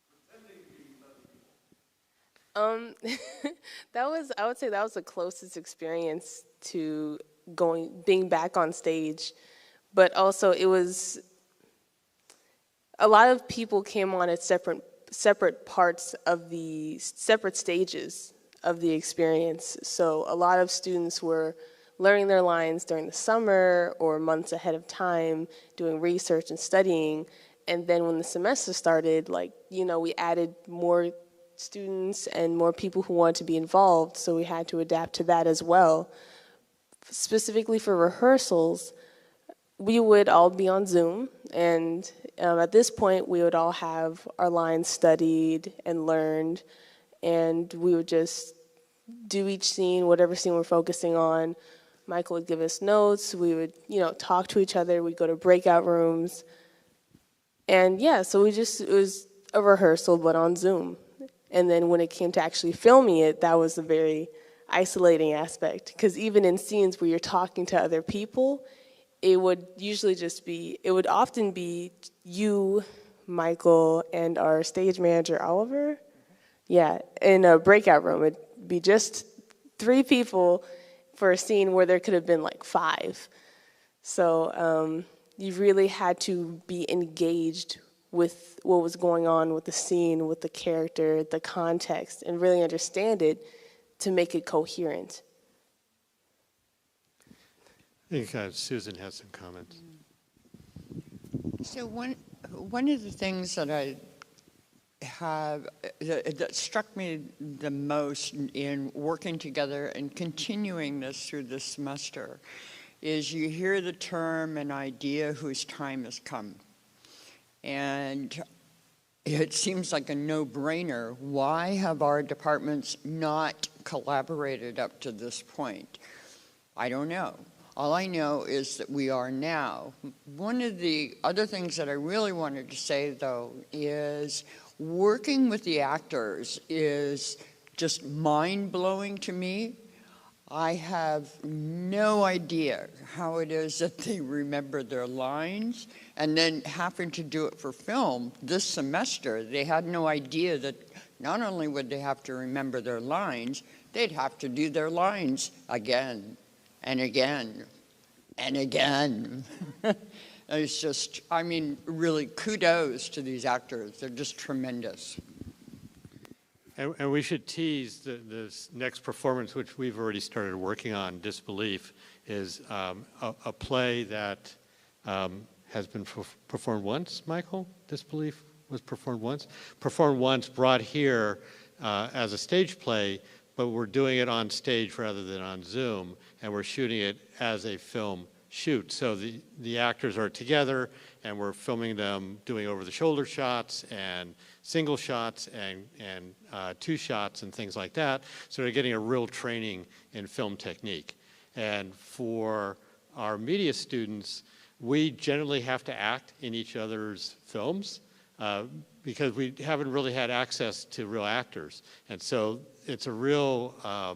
S21: pretending to be other people?
S20: I would say that was the closest experience to being back on stage. But also it was, a lot of people came on at separate parts of the separate stages of the experience. So a lot of students were learning their lines during the summer or months ahead of time, doing research and studying. And then when the semester started, we added more students and more people who wanted to be involved, so we had to adapt to that as well. Specifically for rehearsals, we would all be on Zoom, and at this point, we would all have our lines studied and learned, and we would just do each scene, whatever scene we're focusing on. Michael would give us notes. We would, talk to each other. We'd go to breakout rooms. And yeah, so it was a rehearsal, but on Zoom. And then when it came to actually filming it, that was a very isolating aspect. Because even in scenes where you're talking to other people, it would often be you, Michael, and our stage manager, Oliver. Yeah, in a breakout room. It'd be just 3 people for a scene where there could have been like 5. So you really had to be engaged with what was going on with the scene, with the character, the context, and really understand it to make it coherent.
S1: I think Susan has some comments.
S19: So one of the things that I have that struck me the most in working together and continuing this through this semester is you hear the term an idea whose time has come. And it seems like a no-brainer. Why have our departments not collaborated up to this point? I don't know. All I know is that we are now. One of the other things that I really wanted to say, though, is working with the actors is just mind-blowing to me. I have no idea how it is that they remember their lines, and then having to do it for film this semester, they had no idea that not only would they have to remember their lines, they'd have to do their lines again and again and again. It's just, I mean, really kudos to these actors. They're just tremendous.
S1: And we should tease this next performance, which we've already started working on, Disbelief, is a play that has been performed once, Michael? Disbelief was performed once? Performed once, brought here as a stage play, but we're doing it on stage rather than on Zoom, and we're shooting it as a film shoot. So the actors are together, and we're filming them doing over-the-shoulder shots and single shots and 2 shots and things like that. So they're getting a real training in film technique. And for our media students, we generally have to act in each other's films because we haven't really had access to real actors. And so it's a real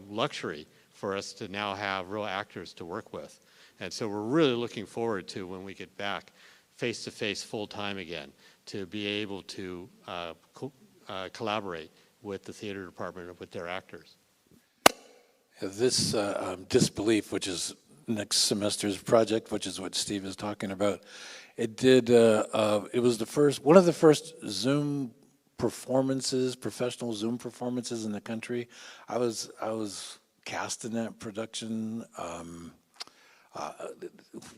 S1: luxury for us to now have real actors to work with. And so we're really looking forward to when we get back face-to-face full-time again to be able to collaborate with the theater department and with their actors.
S18: This Disbelief, which is next semester's project, which is what Steve is talking about, it was one of the first Zoom performances, professional Zoom performances in the country. I was cast in that production.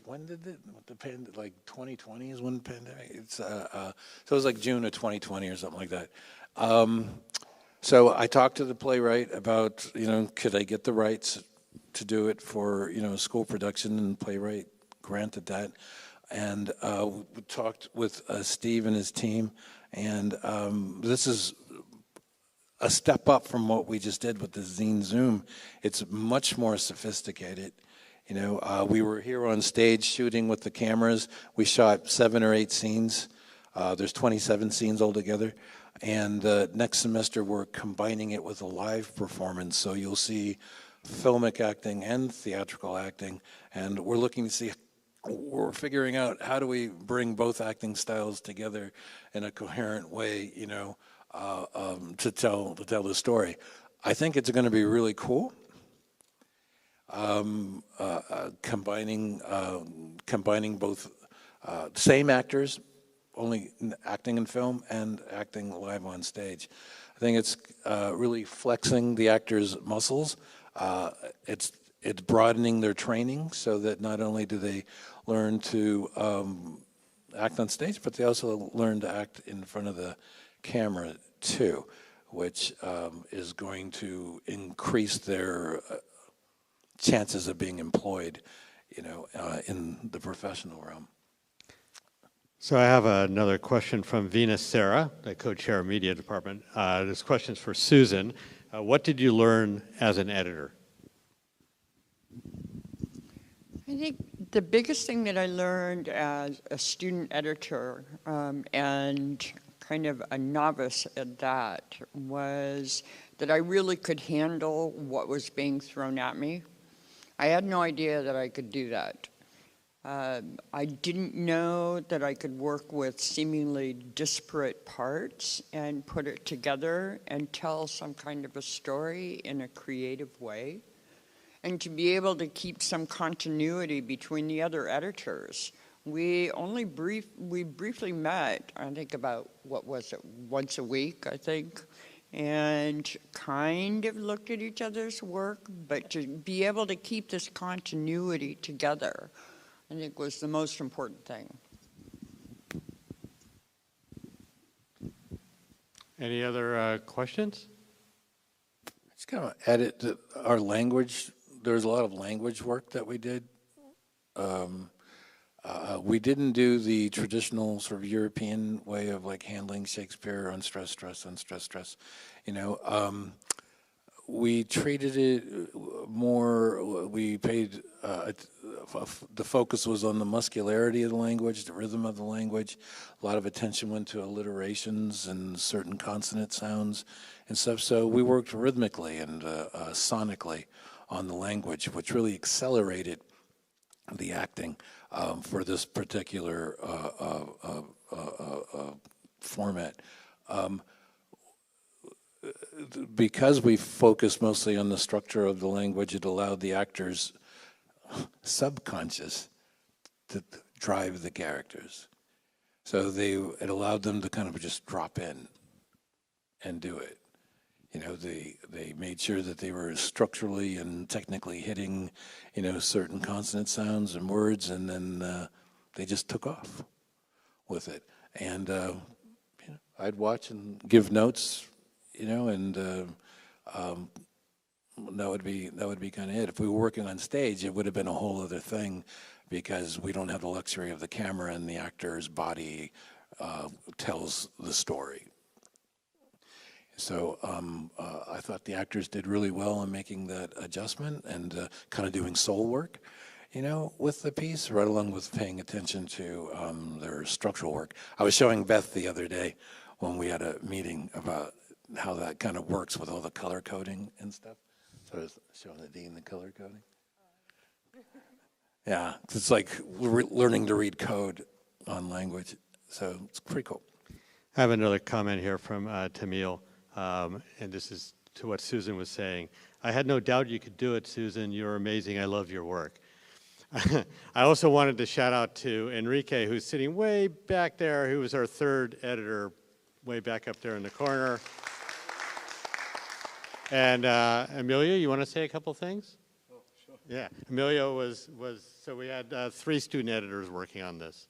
S18: When did the pandemic, like 2020 is when the pandemic, so it was like June of 2020 or something like that. So I talked to the playwright about, could I get the rights to do it for, school production, and the playwright granted that. And we talked with Steve and his team, and this is a step up from what we just did with the Zine Zoom. It's much more sophisticated. We were here on stage shooting with the cameras. We shot 7 or 8 scenes. There's 27 scenes altogether. And next semester, we're combining it with a live performance. So you'll see filmic acting and theatrical acting. And we're figuring out how do we bring both acting styles together in a coherent way, to tell the story. I think it's going to be really cool. Combining both same actors, only acting in film and acting live on stage. I think it's really flexing the actors' muscles. It's broadening their training so that not only do they learn to act on stage, but they also learn to act in front of the camera too, which is going to increase their chances of being employed in the professional realm.
S1: So I have another question from Venus Sarah, the co-chair of media department. This question is for Susan. What did you learn as an editor?
S19: I think the biggest thing that I learned as a student editor and kind of a novice at that was that I really could handle what was being thrown at me. I had no idea that I could do that. I didn't know that I could work with seemingly disparate parts and put it together and tell some kind of a story in a creative way. And to be able to keep some continuity between the other editors. We briefly met, I think about, what was it, once a week, I think, and kind of looked at each other's work, but to be able to keep this continuity together, I think was the most important thing.
S1: Any other questions?
S18: Just kind of edit our language. There's a lot of language work that we did. We didn't do the traditional sort of European way of like handling Shakespeare, unstressed, stress, unstressed, stress. We treated it more, we paid, the focus was on the muscularity of the language, the rhythm of the language. A lot of attention went to alliterations and certain consonant sounds and stuff. So we worked rhythmically and sonically on the language, which really accelerated the acting for this particular format. Because we focused mostly on the structure of the language, it allowed the actors' subconscious to drive the characters. So it allowed them to kind of just drop in and do it. They made sure that they were structurally and technically hitting, certain consonant sounds and words, and then they just took off with it. And I'd watch and give notes, and that would be kind of it. If we were working on stage, it would have been a whole other thing, because we don't have the luxury of the camera and the actor's body tells the story. So I thought the actors did really well in making that adjustment and kind of doing soul work, with the piece, right along with paying attention to their structural work. I was showing Beth the other day when we had a meeting about how that kind of works with all the color coding and stuff. So I was showing the dean the color coding. Yeah, it's like learning to read code on language. So it's pretty cool.
S1: I have another comment here from Tamil, and this is to what Susan was saying. I had no doubt you could do it, Susan. You're amazing. I love your work. I also wanted to shout out to Enrique, who's sitting way back there, who was our third editor, way back up there in the corner. And Emilio, you want to say a couple things?
S21: Oh, sure.
S1: Yeah, Emilio was so we had 3 student editors working on this.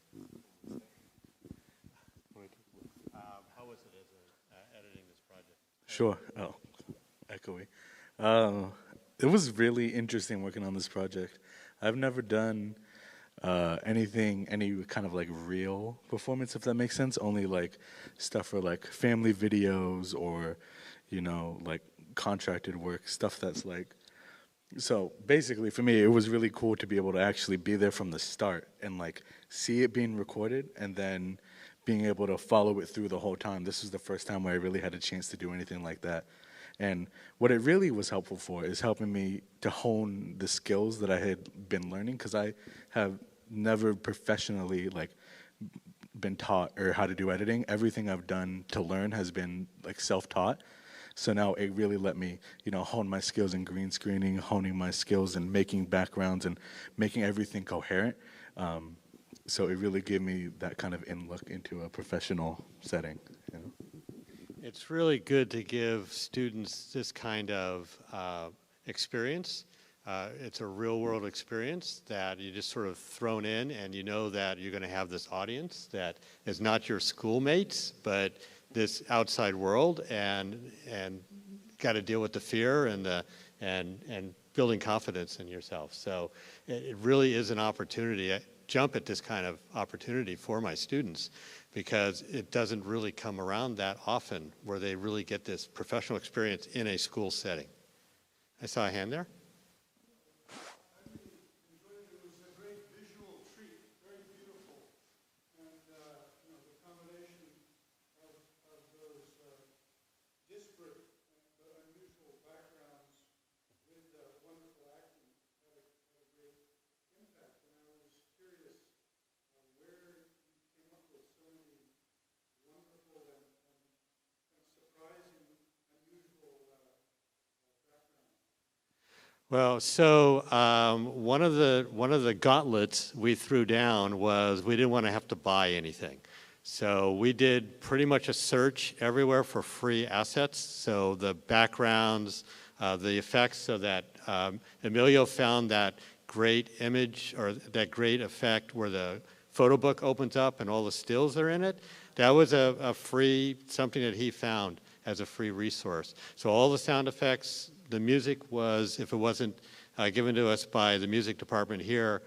S1: How was it as editing this project?
S21: Sure. Oh, echoey. It was really interesting working on this project. I've never done any kind of like real performance, if that makes sense. Only like stuff for like family videos or, like contracted work, stuff that's like. So basically for me, it was really cool to be able to actually be there from the start and like see it being recorded and then being able to follow it through the whole time. This is the first time where I really had a chance to do anything like that. And what it really was helpful for is helping me to hone the skills that I had been learning, because I have never professionally like been taught or how to do editing. Everything I've done to learn has been like self-taught. So now it really let me, hone my skills in green screening, honing my skills in making backgrounds and making everything coherent. So it really gave me that kind of in-look into a professional setting.
S1: It's really good to give students this kind of experience. It's a real-world experience that you just sort of thrown in, and you know that you're going to have this audience that is not your schoolmates, but this outside world, and got to deal with the fear and building confidence in yourself. So it really is an opportunity. I jump at this kind of opportunity for my students because it doesn't really come around that often where they really get this professional experience in a school setting. I saw a hand there. Well, so one of the gauntlets we threw down was we didn't want to have to buy anything. So we did pretty much a search everywhere for free assets. So the backgrounds, the effects, so that Emilio found that great image or that great effect where the photo book opens up and all the stills are in it. That was a free, something that he found as a free resource. So all the sound effects, the music was, if it wasn't given to us by the music department here,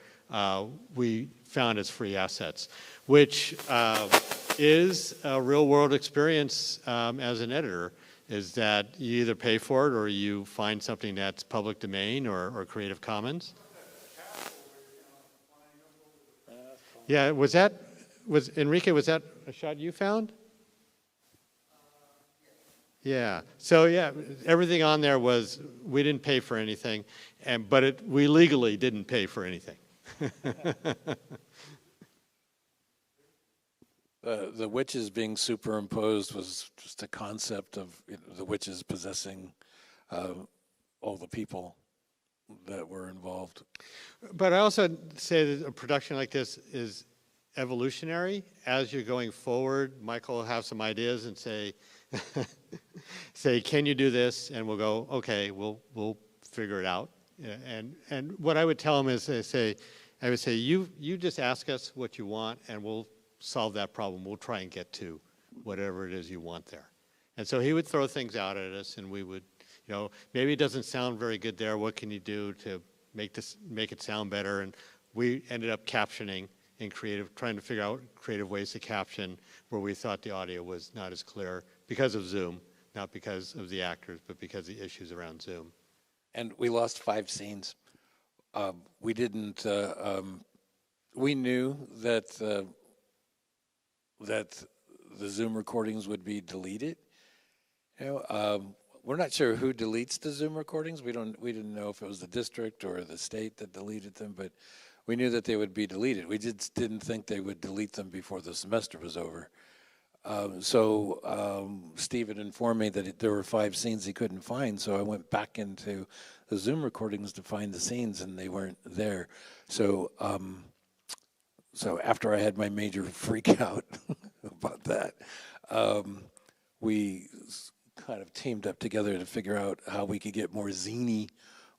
S1: we found as free assets, which is a real world experience as an editor, is that you either pay for it or you find something that's public domain or Creative Commons. Yeah, was Enrique, was that a shot you found? Yeah. So yeah, everything on there was, we didn't pay for anything, but we legally didn't pay for anything.
S18: The witches being superimposed was just a concept of the witches possessing all the people that were involved.
S1: But I also say that a production like this is evolutionary. As you're going forward, Michael will have some ideas and say, can you do this? And we'll go, okay, we'll figure it out. And what I would tell him is, I would say, you just ask us what you want, and we'll solve that problem. We'll try and get to whatever it is you want there. And so he would throw things out at us, and we would, maybe it doesn't sound very good there. What can you do to make it sound better? And we ended up captioning in trying to figure out creative ways to caption where we thought the audio was not as clear because of Zoom, not because of the actors, but because of the issues around Zoom.
S18: And we lost 5 scenes. We didn't. We knew that the Zoom recordings would be deleted. We're not sure who deletes the Zoom recordings. We didn't know if it was the district or the state that deleted them, but we knew that they would be deleted. We just didn't think they would delete them before the semester was over. So Steve had informed me that there were 5 scenes he couldn't find, so I went back into the Zoom recordings to find the scenes, and they weren't there. So so after I had my major freak out about that, we kind of teamed up together to figure out how we could get more zany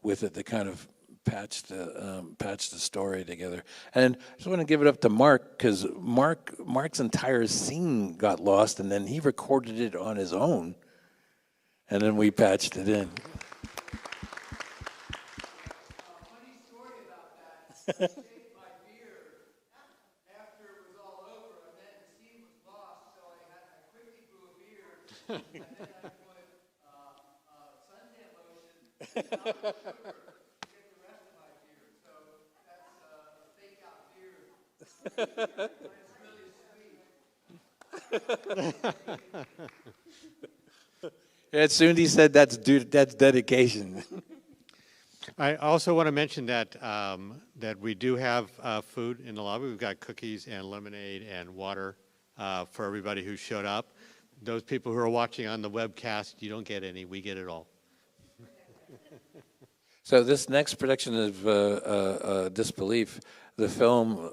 S18: with it to kind of patch the story together. And I just want to give it up to Mark, because Mark's entire scene got lost, and then he recorded it on his own, and then we patched it in.
S21: Funny story about that. I saved my beer after it was all over, and then the scene was lost, so I quickly brew a beer, and then I put suntan lotion on
S18: Yeah, soon he said that's dedication.
S1: I also want to mention that that we do have food in the lobby. We've got cookies and lemonade and water for everybody who showed up. Those people who are watching on the webcast, you don't get any. We get it all.
S18: So this next production of Disbelief, the film,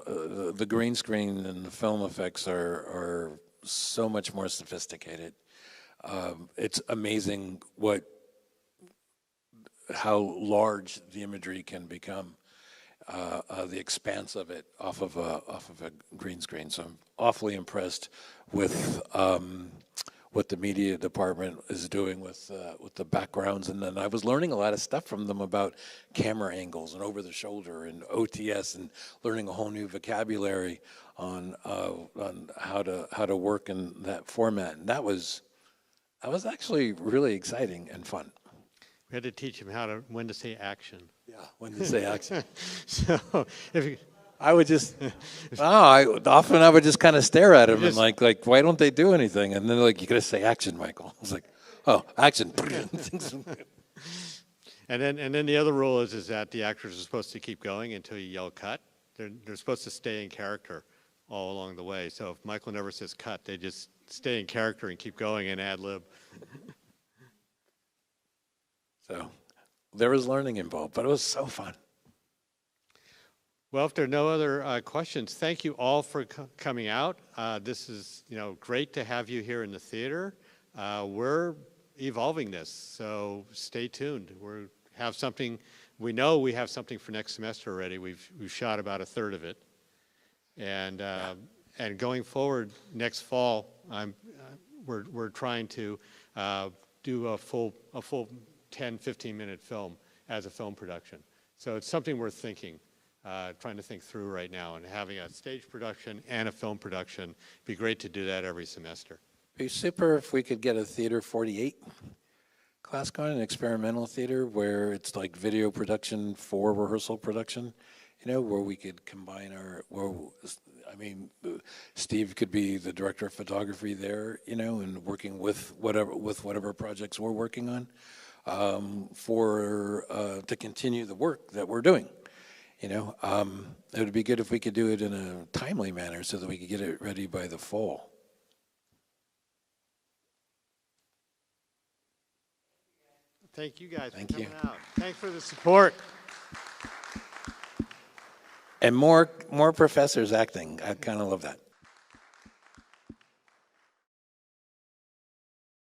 S18: the green screen and the film effects are so much more sophisticated. It's amazing how large the imagery can become, the expanse of it off of a green screen. So I'm awfully impressed with what the media department is doing with the backgrounds, and then I was learning a lot of stuff from them about camera angles and over the shoulder and OTS, and learning a whole new vocabulary on how to work in that format. And that was actually really exciting and fun.
S1: We had to teach him when to say action.
S18: Yeah, when to say action.
S1: So if you,
S18: I would just, often I would just kind of stare at him and like, why don't they do anything? And then like, you gotta say action, Michael. I was like, oh, action.
S1: And then the other rule is that the actors are supposed to keep going until you yell cut. They're supposed to stay in character all along the way. So if Michael never says cut, they just stay in character and keep going and ad lib.
S18: So there was learning involved, but it was so fun.
S1: Well, if there are no other questions, thank you all for coming out. This is great to have you here in the theater. We're evolving this, so stay tuned. We know we have something for next semester already. We've shot about a third of it, and going forward next fall, we're trying to do a full 10-15 minute film as a film production. So it's something we're trying to think through right now, and having a stage production and a film production. It'd be great to do that every semester.
S18: It'd be super if we could get a Theater 48 class going, an experimental theater where it's like video production for rehearsal production, where we could combine Steve could be the director of photography there, and working with whatever projects we're working on to continue the work that we're doing. It would be good if we could do it in a timely manner so that we could get it ready by the fall.
S1: Thank you guys
S18: Thank
S1: for coming
S18: you.
S1: out. Thanks for the support.
S18: And more professors acting. I kind of love that.